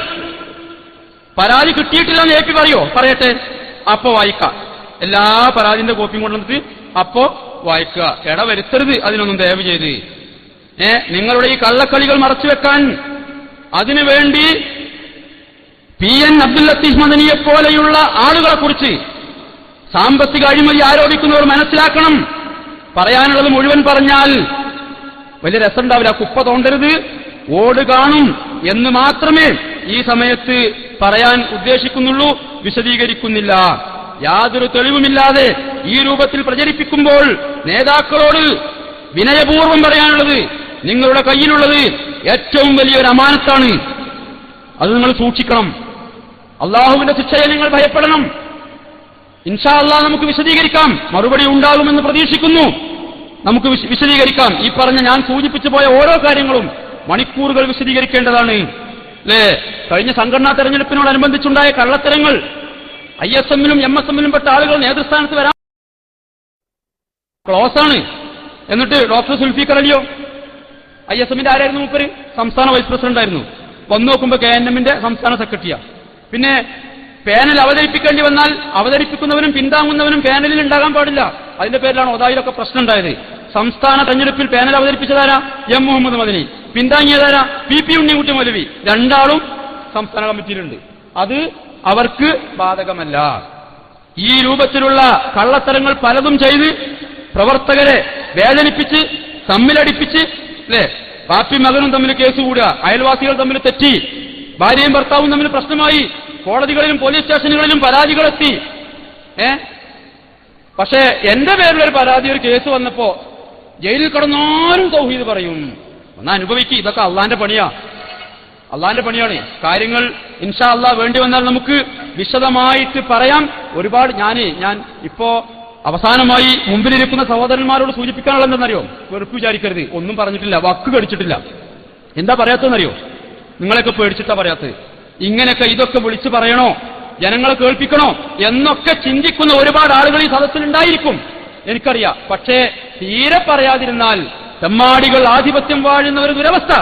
പരാതി കിട്ടിയിട്ടില്ല എന്ന് AP പറയോ? പറയട്ടെ, അപ്പോ വായിക്കാം. എല്ലാ പരാതിന്റെ കോപ്പിയും കൊണ്ടുവന്നിട്ട് അപ്പോ വായിക്കുക. വരുത്തരുത് അതിനൊന്നും ദയവ് ചെയ്ത്. നിങ്ങളുടെ ഈ കള്ളക്കളികൾ മറച്ചുവെക്കാൻ അതിനുവേണ്ടി PN അബ്ദുൽ ലത്തീഫ് മദനിയെ പോലെയുള്ള ആളുകളെ കുറിച്ച് സാമ്പത്തിക അഴിമതി ആരോപിക്കുന്നവർ മനസ്സിലാക്കണം. പറയാനുള്ളത് മുഴുവൻ പറഞ്ഞാൽ വലിയ രസമുണ്ടാവില്ല. കുപ്പ തോണ്ടരുത്, ഓട് കാണും എന്ന് മാത്രമേ ഈ സമയത്ത് പറയാൻ ഉദ്ദേശിക്കുന്നുള്ളൂ, വിശദീകരിക്കുന്നില്ല. യാതൊരു തെളിവുമില്ലാതെ ഈ രൂപത്തിൽ പ്രചരിപ്പിക്കുമ്പോൾ നേതാക്കളോട് വിനയപൂർവ്വം പറയാനുള്ളത്, നിങ്ങളുടെ കയ്യിലുള്ളത് ഏറ്റവും വലിയൊരു അമാനത്താണ്. അത് നിങ്ങൾ സൂക്ഷിക്കണം. അള്ളാഹുവിന്റെ ശിക്ഷയെ നിങ്ങൾ ഭയപ്പെടണം. ഇൻഷാ അല്ലാഹ് നമുക്ക് വിശദീകരിക്കാം. മറുപടി ഉണ്ടാകുമെന്ന് പ്രതീക്ഷിക്കുന്നു. നമുക്ക് വിശദീകരിക്കാം. ഈ പറഞ്ഞ ഞാൻ സൂചിപ്പിച്ചു പോയ ഓരോ കാര്യങ്ങളും മണിക്കൂറുകൾ വിശദീകരിക്കേണ്ടതാണ് അല്ലേ? കഴിഞ്ഞ സംഘടനാ തെരഞ്ഞെടുപ്പിനോടനുബന്ധിച്ചുണ്ടായ കള്ളത്തരങ്ങൾ ISM-ലും MSM-ലും പെട്ട ആളുകൾ നേതൃസ്ഥാനത്ത് വരാൻ ക്ലോസാണ്. എന്നിട്ട് ഡോക്ടർ സുൽഫീഖർ അലിയോ ISM-ന്റെ ആരായിരുന്നു? മൂപ്പര് സംസ്ഥാന വൈസ് പ്രസിഡന്റ് ആയിരുന്നു. വന്നു നോക്കുമ്പോൾ KNM-ന്റെ സംസ്ഥാന സെക്രട്ടറിയാ. പിന്നെ പാനൽ അവതരിപ്പിക്കേണ്ടി വന്നാൽ അവതരിപ്പിക്കുന്നവനും പിന്താങ്ങുന്നവനും പാനലിൽ ഉണ്ടാകാൻ പാടില്ല. അതിന്റെ പേരിലാണ് ഒതായിലൊക്കെ പ്രശ്നം ഉണ്ടായത്. സംസ്ഥാന തെരഞ്ഞെടുപ്പിൽ പാനൽ അവതരിപ്പിച്ചതാരാ? M മുഹമ്മദ് മദനി. പിന്താങ്ങിയതാരാ? PP ഉണ്ണിക്കുട്ടി മൗലവി. രണ്ടാളും സംസ്ഥാന കമ്മിറ്റിയിലുണ്ട്. അത് അവർക്ക് ബാധകമല്ല. ഈ രൂപത്തിലുള്ള കള്ളത്തരങ്ങൾ പലതും ചെയ്ത് പ്രവർത്തകരെ വേദനിപ്പിച്ച് തമ്മിലടിപ്പിച്ച് അല്ലേ? പാർട്ടി മകനും തമ്മിൽ കേസ് കൂടുക, അയൽവാസികൾ തമ്മിൽ തെറ്റി, ഭാര്യയും ഭർത്താവും തമ്മിൽ പ്രശ്നമായി, കോടതികളിലും പോലീസ് സ്റ്റേഷനുകളിലും പരാതികളെത്തി. പക്ഷേ എന്റെ പേരിലൊരു പരാതി, ഒരു കേസ് വന്നപ്പോ ജയിലിൽ കിടന്നാലും തൗഹീദ് പറയും. ഒന്ന് അനുഭവിക്കുക. ഇതൊക്കെ അള്ളാന്റെ പണിയാണ്. കാര്യങ്ങൾ ഇൻഷാ അല്ലാഹ് വേണ്ടി വന്നാൽ നമുക്ക് വിശദമായിട്ട് പറയാം. ഒരുപാട് ഞാൻ ഇപ്പോ അവസാനമായി മുമ്പിലിരിക്കുന്ന സഹോദരന്മാരോട് സൂചിപ്പിക്കാനുള്ള എന്തെന്നറിയോ? വെറുപ്പ് വിചാരിക്കരുത്. ഒന്നും പറഞ്ഞിട്ടില്ല, വാക്ക് കടിച്ചിട്ടില്ല. എന്താ പറയാത്തതെന്നറിയോ? നിങ്ങളൊക്കെ പേടിച്ചിട്ടാ പറയാത്തത്. ഇങ്ങനെയൊക്കെ ഇതൊക്കെ വിളിച്ചു പറയണോ, ജനങ്ങളെ കേൾപ്പിക്കണോ എന്നൊക്കെ ചിന്തിക്കുന്ന ഒരുപാട് ആളുകൾ ഈ സദസ്സിലുണ്ടായിരിക്കും, എനിക്കറിയാം. പക്ഷേ തീരെ പറയാതിരുന്നാൽ തെമ്മാടികൾ ആധിപത്യം വാഴുന്ന ഒരു ദുരവസ്ഥ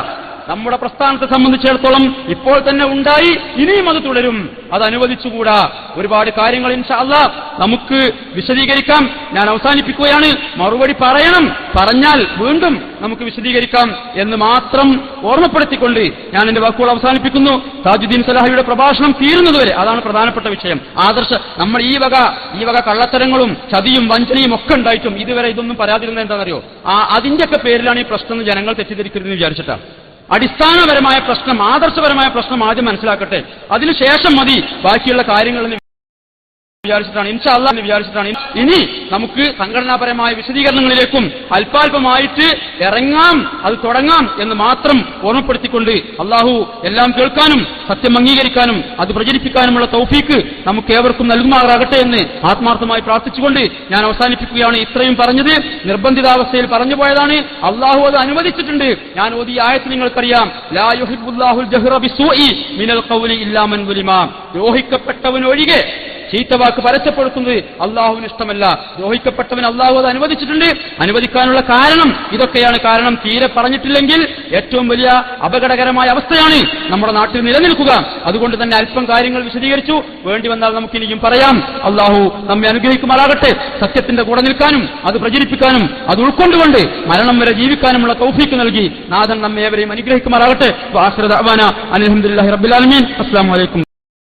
നമ്മുടെ പ്രസ്ഥാനത്തെ സംബന്ധിച്ചിടത്തോളം ഇപ്പോൾ തന്നെ ഉണ്ടായി, ഇനിയും അത് തുടരും. അത് അനുവദിച്ചുകൂടാ. ഒരുപാട് കാര്യങ്ങൾ ഇൻഷാ അല്ലാഹ് നമുക്ക് വിശദീകരിക്കാം. ഞാൻ അവസാനിപ്പിക്കുകയാണ്. മറുപടി പറയണം, പറഞ്ഞാൽ വീണ്ടും നമുക്ക് വിശദീകരിക്കാം എന്ന് മാത്രം ഓർമ്മപ്പെടുത്തിക്കൊണ്ട് ഞാൻ എന്റെ വാക്കുകൾ അവസാനിപ്പിക്കുന്നു. താജുദ്ദീൻ സലാഹിയുടെ പ്രഭാഷണം തീരുന്നതുവരെ അതാണ് പ്രധാനപ്പെട്ട വിഷയം. നമ്മൾ ഈ വക കള്ളത്തരങ്ങളും ചതിയും വഞ്ചനയും ഒക്കെ ഉണ്ടായിട്ടും ഇതുവരെ ഇതൊന്നും പറയാതിരുന്നത് എന്താണെന്നറിയോ? അതിന്റെയൊക്കെ പേരിലാണ് ഈ പ്രശ്നം ജനങ്ങൾ തെറ്റിദ്ധരിക്കരുതെന്ന് വിചാരിച്ചിട്ടാണ്. അടിസ്ഥാനപരമായ പ്രശ്നം, ആദർശപരമായ പ്രശ്നം ആദ്യം മനസ്സിലാക്കട്ടെ, അതിനുശേഷം മതി ബാക്കിയുള്ള കാര്യങ്ങൾ വിചാരിച്ചിട്ടാണ് ഇൻഷാ അല്ലാഹ് എന്ന് വിചാരിച്ചിട്ടാണ്. ഇനി നമുക്ക് സംഘടനാപരമായ വിശദീകരണങ്ങളിലേക്കും അല്പാൽപമായിട്ട് ഇറങ്ങാം, അത് തുടങ്ങാം എന്ന് മാത്രം ഓർമ്മപ്പെടുത്തിക്കൊണ്ട് അള്ളാഹു എല്ലാം കേൾക്കാനും സത്യം അംഗീകരിക്കാനും അത് പ്രചരിപ്പിക്കാനുമുള്ള തൗഫീക്ക് നമുക്ക് ഏവർക്കും നൽകുമാറാകട്ടെ എന്ന് ആത്മാർത്ഥമായി പ്രാർത്ഥിച്ചുകൊണ്ട് ഞാൻ അവസാനിപ്പിക്കുകയാണ്. ഇത്രയും പറഞ്ഞത് നിർബന്ധിതാവസ്ഥയിൽ പറഞ്ഞു പോയതാണ്. അള്ളാഹു അത് അനുവദിച്ചിട്ടുണ്ട്. ഞാൻ ഓതിയ ആയത്ത് നിങ്ങൾക്കറിയാം, ലാ യുഹിബ്ബുല്ലാഹുൽ ജഹ്റ ബിസ്സൂഇ മിനൽ ഖൗലി ഇല്ലാ മൻ വുലിമാ. ദ്രോഹിക്കപ്പെട്ടവനൊഴികെ ചീത്തവാക്ക് പരസ്യപ്പെടുത്തുന്നത് അള്ളാഹുവിന് ഇഷ്ടമല്ല. ദ്രോഹിക്കപ്പെട്ടവൻ അള്ളാഹു അത് അനുവദിച്ചിട്ടുണ്ട്. അനുവദിക്കാനുള്ള കാരണം ഇതൊക്കെയാണ്. കാരണം തീരെ പറഞ്ഞിട്ടില്ലെങ്കിൽ ഏറ്റവും വലിയ അപകടകരമായ അവസ്ഥയാണ് നമ്മുടെ നാട്ടിൽ നിലനിൽക്കുക. അതുകൊണ്ട് തന്നെ അല്പം കാര്യങ്ങൾ വിശദീകരിച്ചു. വേണ്ടി വന്നാൽ നമുക്കിനിയും പറയാം. അള്ളാഹു നമ്മെ അനുഗ്രഹിക്കുമാറാകട്ടെ. സത്യത്തിന്റെ കൂടെ നിൽക്കാനും അത് പ്രചരിപ്പിക്കാനും അത് ഉൾക്കൊണ്ടുകൊണ്ട് മരണം വരെ ജീവിക്കാനുമുള്ള തൗഫീക്ക് നൽകി നാഥൻ നമ്മെ ഏവരെയും അനുഗ്രഹിക്കുമാറാകട്ടെ. അൽഹംദുലില്ലാഹി റബ്ബിൽ ആലമീൻ. അസ്സലാമു അലൈക്കും.